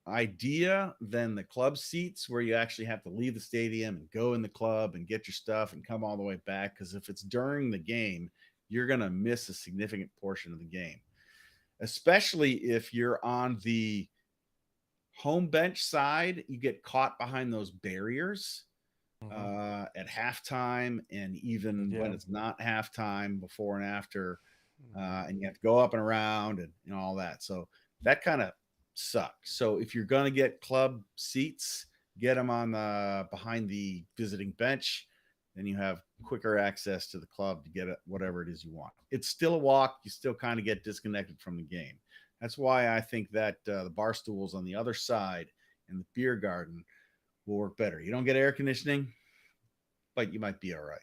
idea than the club seats where you actually have to leave the stadium and go in the club and get your stuff and come all the way back, because if it's during the game, you're going to miss a significant portion of the game, especially if you're on the home bench side. You get caught behind those barriers at halftime, and even when it's not halftime, before and after, and you have to go up and around and all that. So that kind of suck. So if you're going to get club seats, get them on behind the visiting bench. Then you have quicker access to the club to get whatever it is you want. It's still a walk. You still kind of get disconnected from the game. That's why I think that the bar stools on the other side and the beer garden will work better. You don't get air conditioning, but you might be all right.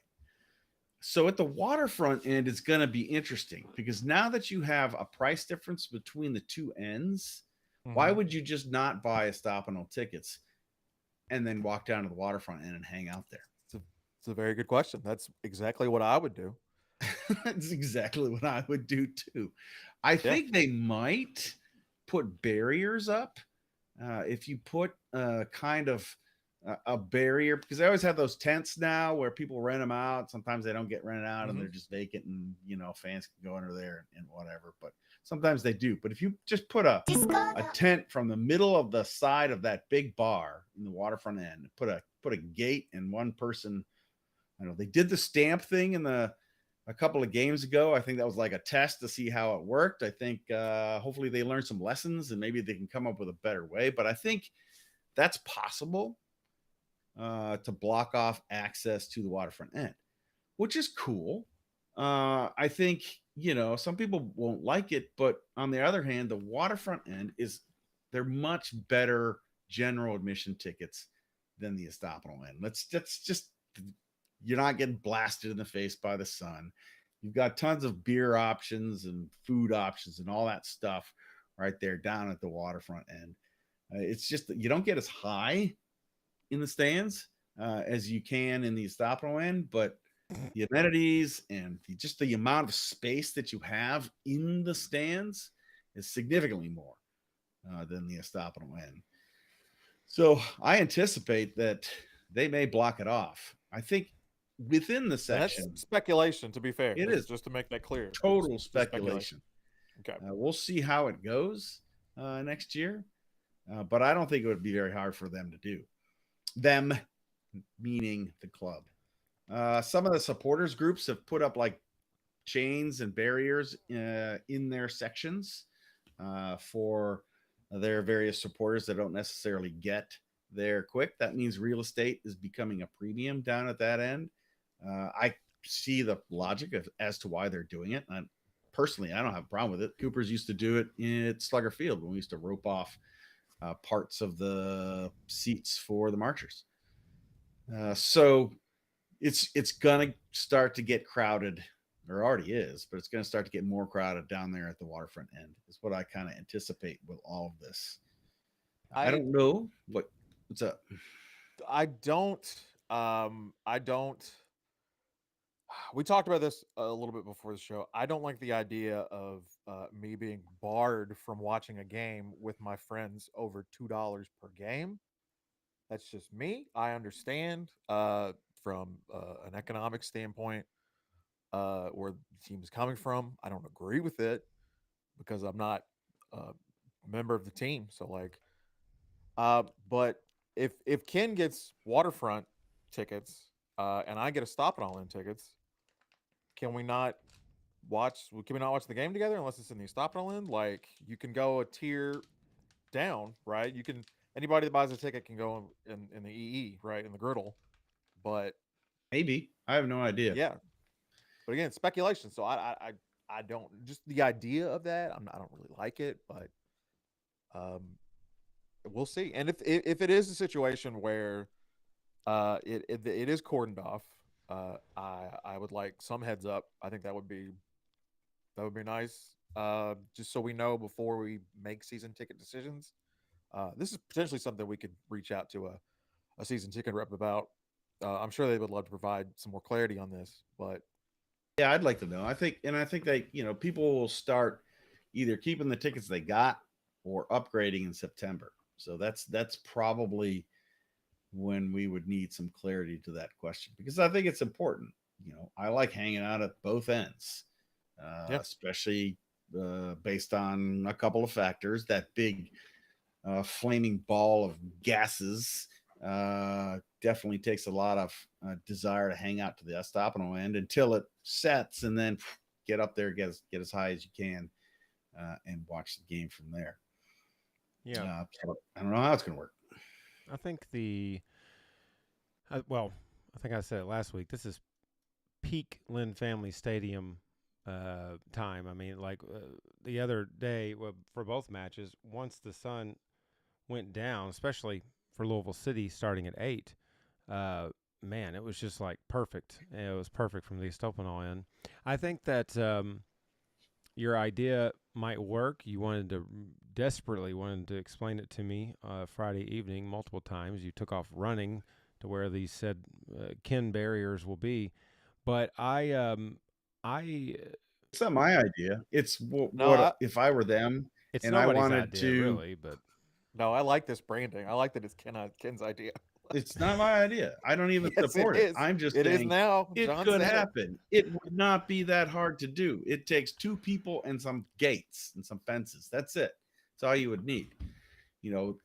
So at the waterfront end, it's going to be interesting because now that you have a price difference between the two ends, why would you just not buy Estopano tickets and then walk down to the waterfront end and hang out there? It's a very good question. That's exactly what I would do. That's exactly what I would do too. I think they might put barriers up. If you put kind of a barrier, because they always have those tents now where people rent them out. Sometimes they don't get rented out and they're just vacant, and fans can go under there and whatever. But sometimes they do. But if you just put a tent from the middle of the side of that big bar in the waterfront end, put a gate and one person. I know they did the stamp thing a couple of games ago. I think that was like a test to see how it worked. I think hopefully they learned some lessons and maybe they can come up with a better way. But I think that's possible to block off access to the waterfront end, which is cool. I think, some people won't like it, but on the other hand, the waterfront end they're much better general admission tickets than the Estopano end. That's just, you're not getting blasted in the face by the sun. You've got tons of beer options and food options and all that stuff right there down at the waterfront end. It's just that you don't get as high in the stands as you can in the Estopano end, but the amenities and just the amount of space that you have in the stands is significantly more than the Estopano end. So I anticipate that they may block it off. I think within the section. That's speculation, to be fair. It is. Just to make that clear. Total speculation. Okay. We'll see how it goes next year. But I don't think it would be very hard for them to do. Them, meaning the club. Some of the supporters groups have put up like chains and barriers in their sections for their various supporters that don't necessarily get there quick. That means real estate is becoming a premium down at that end. I see the logic as to why they're doing it. Personally, I don't have a problem with it. Coopers used to do it at Slugger Field when we used to rope off parts of the seats for the marchers. So it's going to start to get crowded, or already is, but it's going to start to get more crowded down there at the waterfront end is what I kind of anticipate with all of this. I don't know what's up. I don't. We talked about this a little bit before the show. I don't like the idea of me being barred from watching a game with my friends over $2 per game. That's just me. I understand from an economic standpoint where the team is coming from. I don't agree with it because I'm not a member of the team. So but if Ken gets waterfront tickets and I get a stop and all in tickets, can we not watch the game together unless it's in the stop and all in? Like, you can go a tier down, right? Anybody that buys a ticket can go in the EE, right, in the griddle. But maybe, I have no idea. Yeah, but again, speculation. So I don't, just the idea of that, I don't really like it, but we'll see. And if it is a situation where it is cordoned off, I would like some heads up. I think that would be nice. Just so we know before we make season ticket decisions. This is potentially something we could reach out to a season ticket rep about. I'm sure they would love to provide some more clarity on this, but yeah, I'd like to know. I think that people will start either keeping the tickets they got or upgrading in September. So that's probably when we would need some clarity to that question, because I think it's important. I like hanging out at both ends, especially based on a couple of factors. That big flaming ball of gases definitely takes a lot of desire to hang out to the Estopano end until it sets, and then get up there, get as high as you can, and watch the game from there. Yeah. I don't know how it's going to work. I think well, I think I said it last week. This is peak Lynn Family Stadium time. I mean, like the other day for both matches, once the sun went down, especially for Louisville City starting at 8, man, it was just like perfect. It was perfect from the Estopanol end. I think that your idea might work. You desperately wanted to explain it to me Friday evening multiple times. You took off running to where these said kin barriers will be. But It's not my idea. It's No, if I were them it's and I nobody's wanted idea, to. really, but no, I like this branding. I like that it's Ken's idea. It's not my idea. I don't even Yes, support it it. is. I'm just It is saying now. it John could said it. happen. It would not be that hard to do. It takes 2 people and some gates and some fences. That's it. That's all you would need. You know,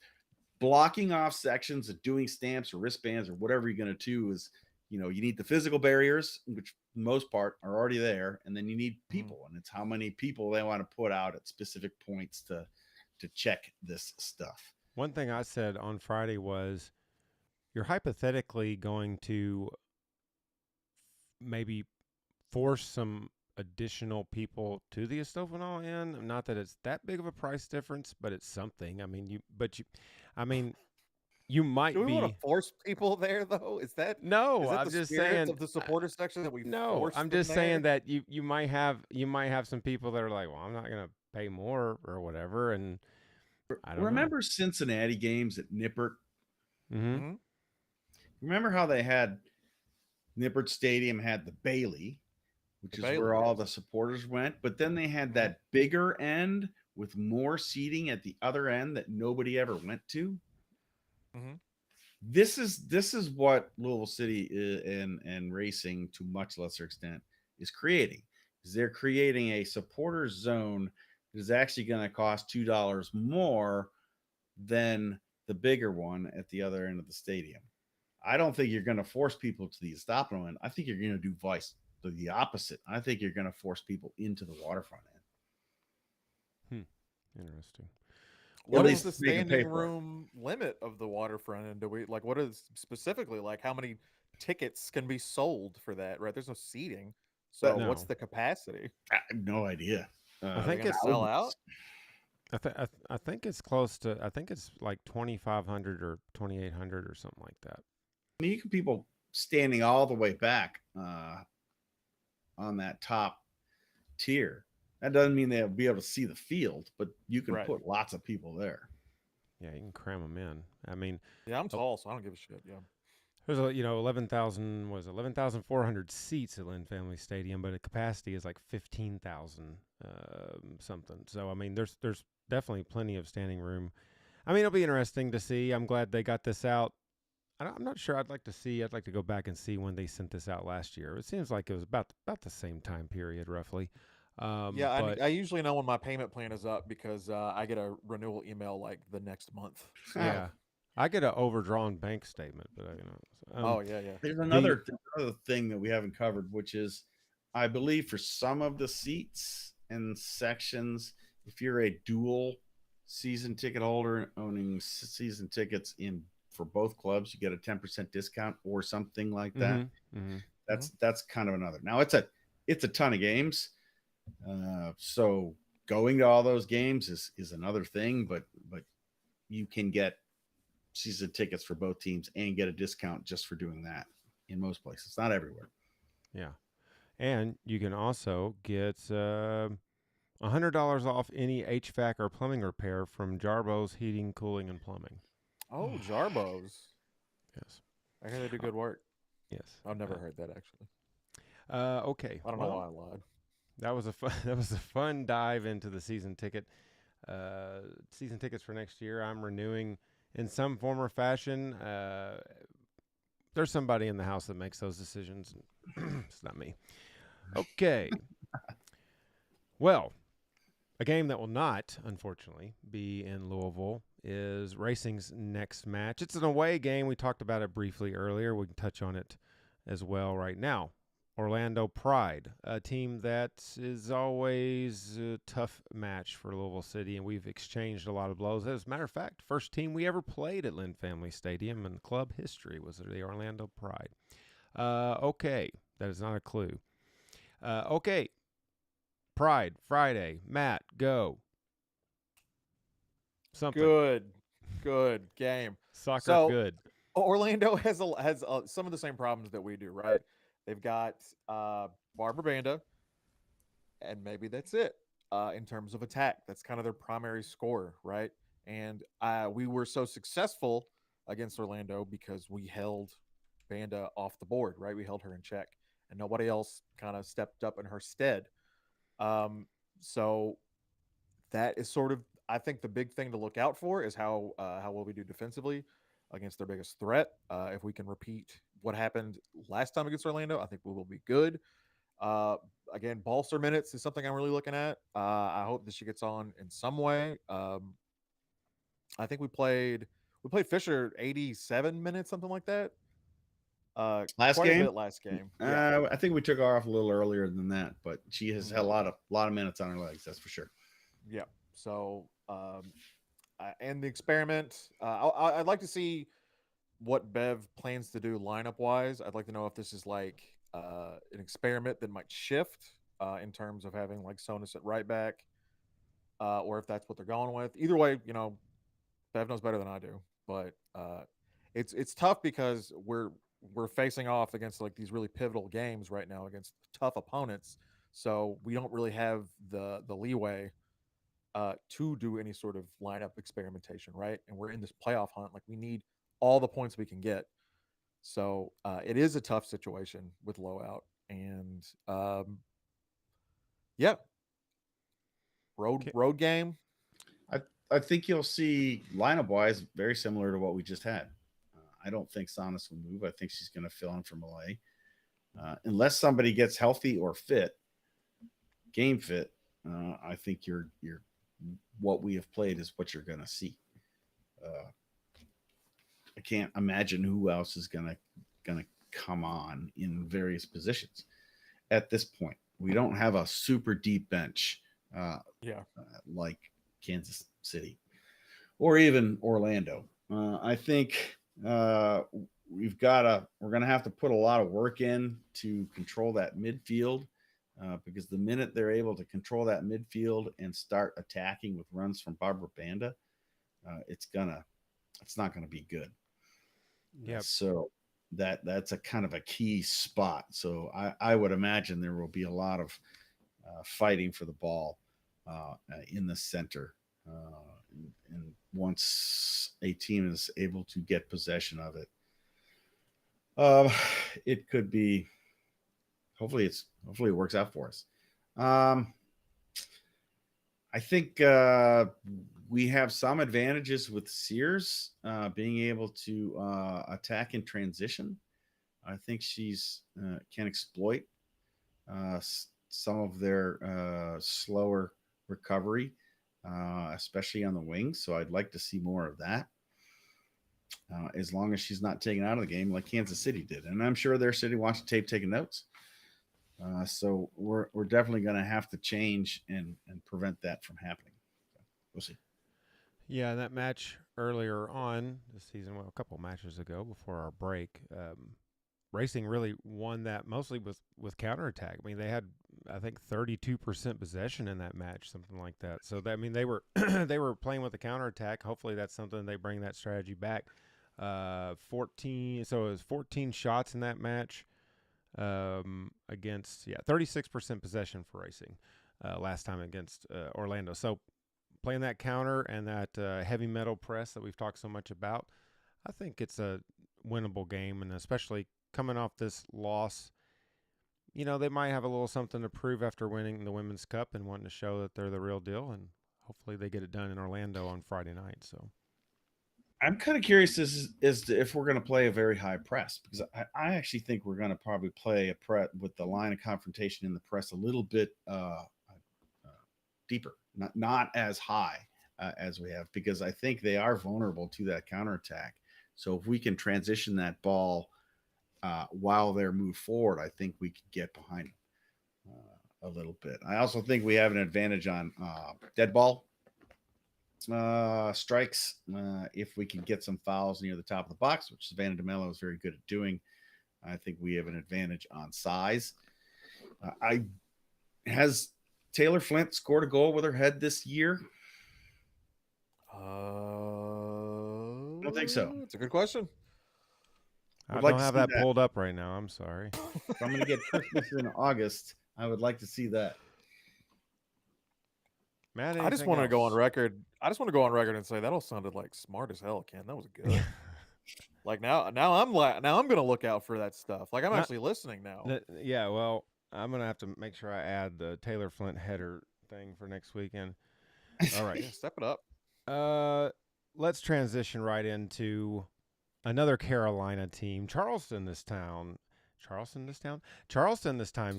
blocking off sections of doing stamps or wristbands or whatever you're going to do is, you need the physical barriers, which for the most part are already there, and then you need people, and it's how many people they want to put out at specific points to check this stuff. one thing I said on Friday was you're hypothetically going to maybe force some additional people to the Estopanol end. Not that it's that big of a price difference, but it's something. I mean, you might Do we be. want to force people there, though? Is that No, is that I'm the just spirit saying of the supporter section that we No, force I'm them just there? saying that you might have some people that are like, well, I'm not gonna pay more or whatever, and I don't Remember Cincinnati games at Nippert? know. Mm-hmm. Mhm. Remember how they had Nippert Stadium had the Bailey, which is where all the supporters went, but then they had that bigger end with more seating at the other end that nobody ever went to. Mhm. This is what Louisville City and racing, to much lesser extent, is creating. Is they're creating a supporter zone that is actually going to cost $2 more than the bigger one at the other end of the stadium. I don't think you're going to force people to the Estopanol end. I think you're going to do the opposite. I think you're going to force people into the waterfront end. Interesting. What At is the least they can pay standing for it. room limit of the waterfront? And do we what is specifically like how many tickets can be sold for that? Right, there's no seating. So No. what's the capacity? I have no idea. I Are they think gonna it's sell out? I think it's close to. I think it's like 2,500 or 2,800 or something like that. I mean, you can people standing all the way back on that top tier. That doesn't mean they'll be able to see the field, but you can Right. put lots of people there. Yeah, you can cram them in. I mean, Yeah, I'm tall, so I don't give a shit. Yeah. there's 11,400 seats at Lynn Family Stadium, but the capacity is like 15,000 something. So I mean, there's definitely plenty of standing room. I mean, it'll be interesting to see. I'm glad they got this out. I'm not sure. I'd like to go back and see when they sent this out last year. It seems like it was about the same time period, roughly. Yeah, but I usually know when my payment plan is up because I get a renewal email like the next month. So- yeah, I get an overdrawn bank statement, but Oh yeah, yeah. There's another thing that we haven't covered, which is, I believe for some of the seats and sections, if you're a dual season ticket holder owning season tickets for both clubs, you get a 10% discount or something like that. That's kind of another. Now it's a ton of games, so going to all those games is another thing, but you can get season tickets for both teams and get a discount just for doing that in most places, not everywhere. Yeah, and you can also get $100 off any HVAC or plumbing repair from Jarbo's Heating, Cooling, and Plumbing. Oh, Jarbo's. Yes. I hear they do good work. Yes. I've never heard that actually. Okay. I don't know why I lied. That was a fun dive into the season tickets for next year. I'm renewing in some form or fashion. There's somebody in the house that makes those decisions. It's not me. Okay. Well, a game that will not, unfortunately, be in Louisville is Racing's next match. It's an away game. We talked about it briefly earlier. We can touch on it as well right now. Orlando Pride, a team that is always a tough match for Louisville City, and we've exchanged a lot of blows. As a matter of fact, first team we ever played at Lynn Family Stadium in club history was the Orlando Pride. Okay, that is not a clue. Okay, Pride, Friday. Matt, go. Something. Good game. Soccer, So, good. Orlando has some of the same problems that we do, right? They've got Barbara Banda, and maybe that's it in terms of attack. That's kind of their primary scorer, right? And we were so successful against Orlando because we held Banda off the board, right? We held her in check, and nobody else kind of stepped up in her stead. So that is sort of, I think, the big thing to look out for is how well we do defensively against their biggest threat. If we can repeat what happened last time against Orlando, I think we will be good. Again, Balser minutes is something I'm really looking at. I hope that she gets on in some way. I think we played Fisher 87 minutes, something like that. Last quite game? a bit last game. Yeah. I think we took her off a little earlier than that, but she has had a lot of minutes on her legs. That's for sure. Yeah. So, and the experiment, I'd like to see what Bev plans to do lineup wise. I'd like to know if this is like an experiment that might shift in terms of having like Sonus at right back, or if that's what they're going with. Either way, Bev knows better than I do, but it's tough because we're facing off against like these really pivotal games right now against tough opponents, so we don't really have the leeway to do any sort of lineup experimentation, right? And we're in this playoff hunt, like we need all the points we can get. So it is a tough situation with Lowout, and yeah, road game. I think you'll see lineup wise very similar to what we just had. I don't think Sonus will move. I think she's going to fill in for Malay, unless somebody gets healthy or fit, game fit. I think you're what we have played is what you're going to see. I can't imagine who else is going to come on in various positions at this point. We don't have a super deep bench, like Kansas City or even Orlando. I think we're going to have to put a lot of work in to control that midfield, because the minute they're able to control that midfield and start attacking with runs from Barbara Banda, it's not going to be good. Yeah. So that's a kind of a key spot. So I would imagine there will be a lot of fighting for the ball in the center. And once a team is able to get possession of it, it could be, hopefully it works out for us. I think we have some advantages with Sears being able to attack in transition. I think she's can exploit some of their slower recovery, especially on the wings. So I'd like to see more of that, as long as she's not taken out of the game like Kansas City did. And I'm sure their city watched the tape taking notes. So we're definitely going to have to change and prevent that from happening. So we'll see. Yeah, that match earlier on this season, well, a couple matches ago before our break, Racing really won that mostly with counterattack. I mean, they had, I think, 32% possession in that match, something like that. So that, I mean, they were they were playing with the counterattack. Hopefully, that's something they bring that strategy back. 14. So it was 14 shots in that match. Against 36% possession for Racing last time against Orlando. So playing that counter and that heavy metal press that we've talked so much about, I think it's a winnable game, and especially coming off this loss, they might have a little something to prove after winning the Women's Cup and wanting to show that they're the real deal, and hopefully they get it done in Orlando on Friday night. So I'm kind of curious as to if we're going to play a very high press, because I actually think we're going to probably play a press with the line of confrontation in the press a little bit deeper, not as high as we have, because I think they are vulnerable to that counterattack. So if we can transition that ball while they're moved forward, I think we could get behind them a little bit. I also think we have an advantage on dead ball strikes if we can get some fouls near the top of the box, which Savannah DeMello is very good at doing. I think we have an advantage on size. Has Taylor Flint scored a goal with her head this year? I don't think so. It's a good question. I Would like don't to have see that that. pulled up right now. I'm sorry. If I'm going to get Christmas in August, I would like to see that. Matt, I just want to go on record. I just want to go on record and say that all sounded like smart as hell, Ken. That was good. Like now I'm gonna look out for that stuff. Like I'm actually listening now. Yeah, well, I'm gonna have to make sure I add the Taylor Flint header thing for next weekend. All right, Yeah, step it up. Let's transition right into another Carolina team, Charleston this time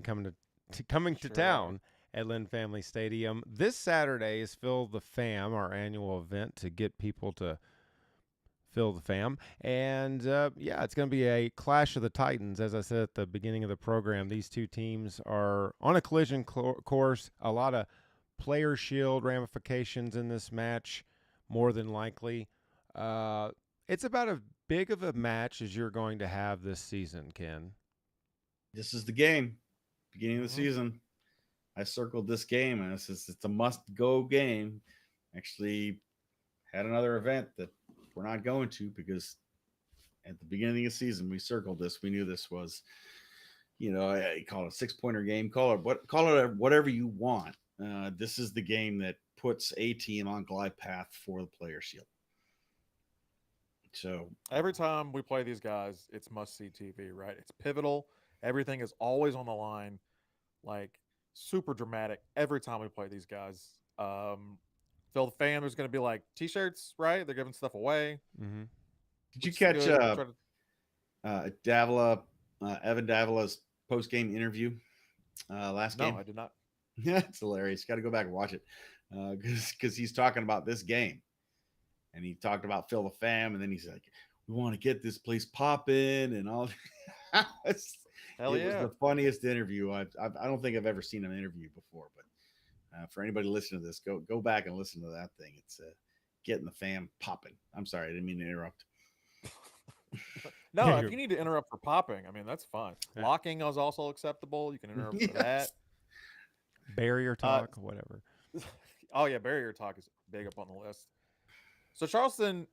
coming to town at Lynn Family Stadium. This Saturday is Fill the Fam, our annual event to get people to fill the fam. And, it's going to be a clash of the Titans. As I said at the beginning of the program, these two teams are on a collision course. A lot of player shield ramifications in this match, more than likely. It's about as big of a match as you're going to have this season, Ken. This is the game. Beginning of the season. I circled this game, and it's a must-go game. Actually, had another event that we're not going to because at the beginning of the season we circled this. We knew this was, I call it a 6-pointer game. Call it whatever you want. This is the game that puts a team on glide path for the player shield. So every time we play these guys, it's must-see TV, right? It's pivotal. Everything is always on the line. Like super dramatic every time we play these guys. Phil the Fam is going to be like T-shirts, right? They're giving stuff away. Mm-hmm. Did you catch Davila, Evan Davila's post-game interview last game? No, I did not. Yeah, it's hilarious. Got to go back and watch it because he's talking about this game, and he talked about Phil the Fam, and then he's like, "We want to get this place popping," and all. Hell yeah. It was the funniest interview. I don't think I've ever seen an interview before, but for anybody listening to this, go back and listen to that thing. It's getting the fam popping. I'm sorry, I didn't mean to interrupt. No, if you need to interrupt for popping, I mean, that's fine. Yeah. Locking is also acceptable. You can interrupt for that. Barrier talk, whatever. Oh, yeah, barrier talk is big up on the list. So Charleston,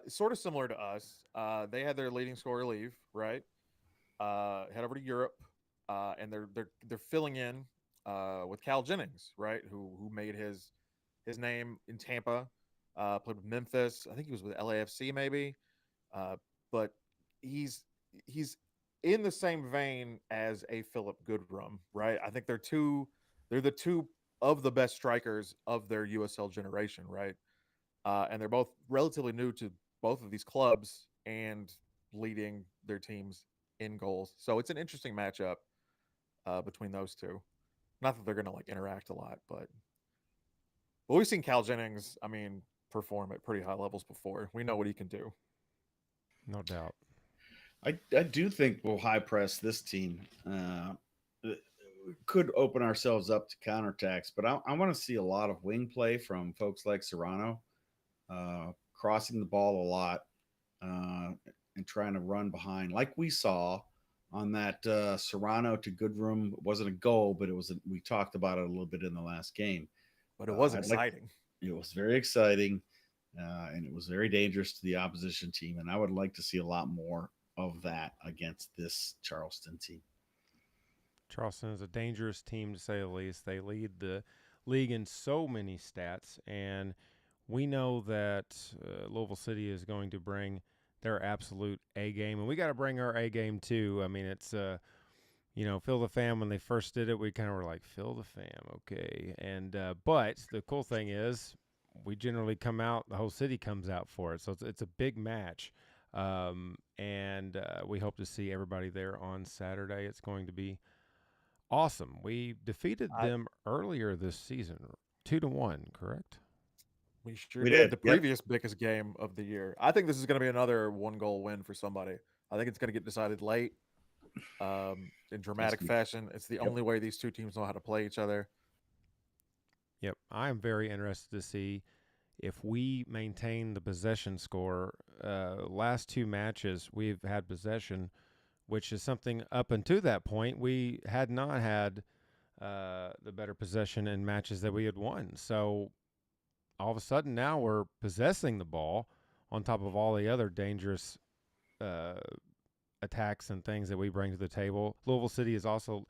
sort of similar to us. They had their leading scorer leave, right? Head over to Europe, and they're filling in with Cal Jennings, right? Who made his name in Tampa, played with Memphis. I think he was with LAFC maybe, but he's in the same vein as a Philip Goodrum, right? I think they're the two of the best strikers of their USL generation, right? And they're both relatively new to both of these clubs and leading their teams in goals. So it's an interesting matchup between those two. Not that they're going to like interact a lot, but we've seen Cal Jennings, I mean, perform at pretty high levels before. We know what he can do. No doubt. I do think we'll high press this team. Could open ourselves up to counterattacks, but I want to see a lot of wing play from folks like Serrano, crossing the ball a lot and trying to run behind, like we saw on that Serrano to Goodrum. It wasn't a goal, but we talked about it a little bit in the last game. But it was exciting. It was very exciting, and it was very dangerous to the opposition team. And I would like to see a lot more of that against this Charleston team. Charleston is a dangerous team, to say the least. They lead the league in so many stats, and we know that Louisville City is going to bring their absolute A game, and we got to bring our A game too. I mean, it's Fill the Fam, when they first did it, we kind of were like, Fill the Fam, okay. And but the cool thing is, we generally come out, the whole city comes out for it, so it's a big match, and we hope to see everybody there on Saturday. It's going to be awesome. We defeated them earlier this season, 2-1, correct? We did. The previous biggest game of the year. I think this is going to be another 1-goal win for somebody. I think it's going to get decided late. in dramatic fashion. It's the only way these two teams know how to play each other. Yep. I am very interested to see if we maintain the possession score. Last two matches, we've had possession, which is something up until that point we had not had the better possession in matches that we had won. So all of a sudden now we're possessing the ball on top of all the other dangerous attacks and things that we bring to the table. Louisville City is also,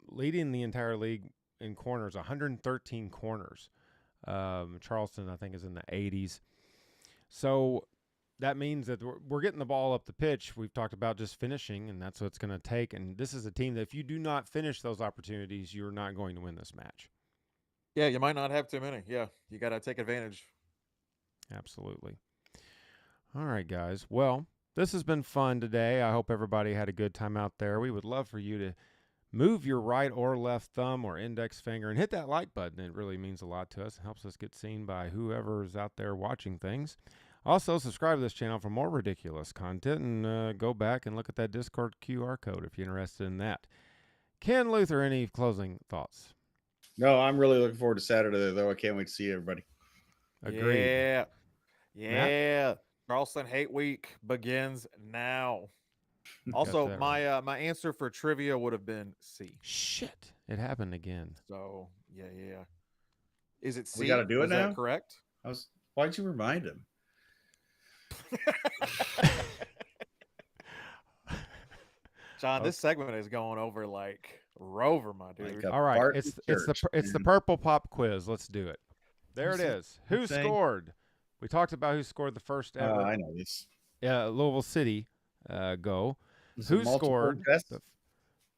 leading the entire league in corners, 113 corners. Charleston, I think, is in the 80s. So that means that we're getting the ball up the pitch. We've talked about just finishing, and that's what it's going to take. And this is a team that if you do not finish those opportunities, you're not going to win this match. Yeah, you might not have too many. Yeah, you got to take advantage. Absolutely. All right, guys. Well, this has been fun today. I hope everybody had a good time out there. We would love for you to move your right or left thumb or index finger and hit that like button. It really means a lot to us. It helps us get seen by whoever is out there watching things. Also, subscribe to this channel for more ridiculous content, and go back and look at that Discord QR code if you're interested in that. Ken Luther, any closing thoughts? No, I'm really looking forward to Saturday, though. I can't wait to see everybody. Agreed. Yeah. Charleston Hate Week begins now. Also, my my answer for trivia would have been C. Shit, it happened again. So yeah. Is it C? We got to do it now. That correct? Why'd you remind him? John, this segment is going over like Rover, my dude. All right, it's the purple pop quiz. Let's do it. There it is. Who scored? We talked about who scored the first ever. I know this. Louisville City go. Who scored?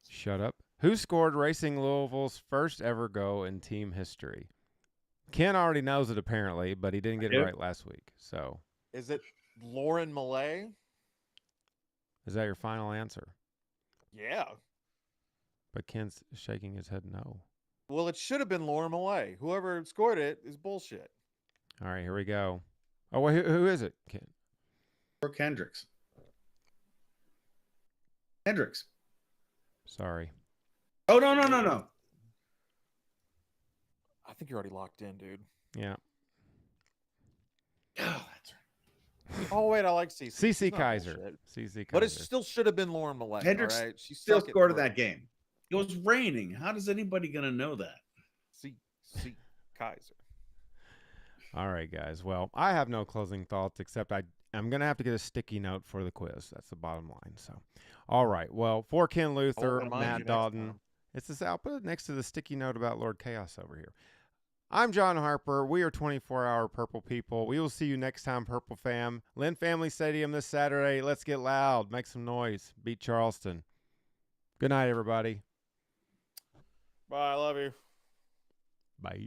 Shut up. Who scored Racing Louisville's first ever go in team history? Ken already knows it apparently, but he didn't get it right last week. So, is it Lauren Millay? Is that your final answer? Yeah. But Ken's shaking his head no. Well, it should have been Lauren Millay. Whoever scored it is bullshit. All right, here we go. Oh, well, who is it, Ken? Brooke Hendricks. Hendricks. Sorry. Oh, no. I think you're already locked in, dude. Yeah. Oh, that's right. Oh, wait, I like CC. CC Kaiser. CC Kaiser. But it still should have been Lauren Millay. Hendricks all right? She still scored in that game. It was raining. How does anybody going to know that? CC Kaiser. All right, guys. Well, I have no closing thoughts except I'm going to have to get a sticky note for the quiz. That's the bottom line. So, all right. Well, for Ken Luther, Matt Dalton, it's this. I'll put it next to the sticky note about Lord Chaos over here. I'm John Harper. We are 24-hour Purple people. We will see you next time, Purple fam. Lynn Family Stadium this Saturday. Let's get loud. Make some noise. Beat Charleston. Good night, everybody. Bye. I love you. Bye.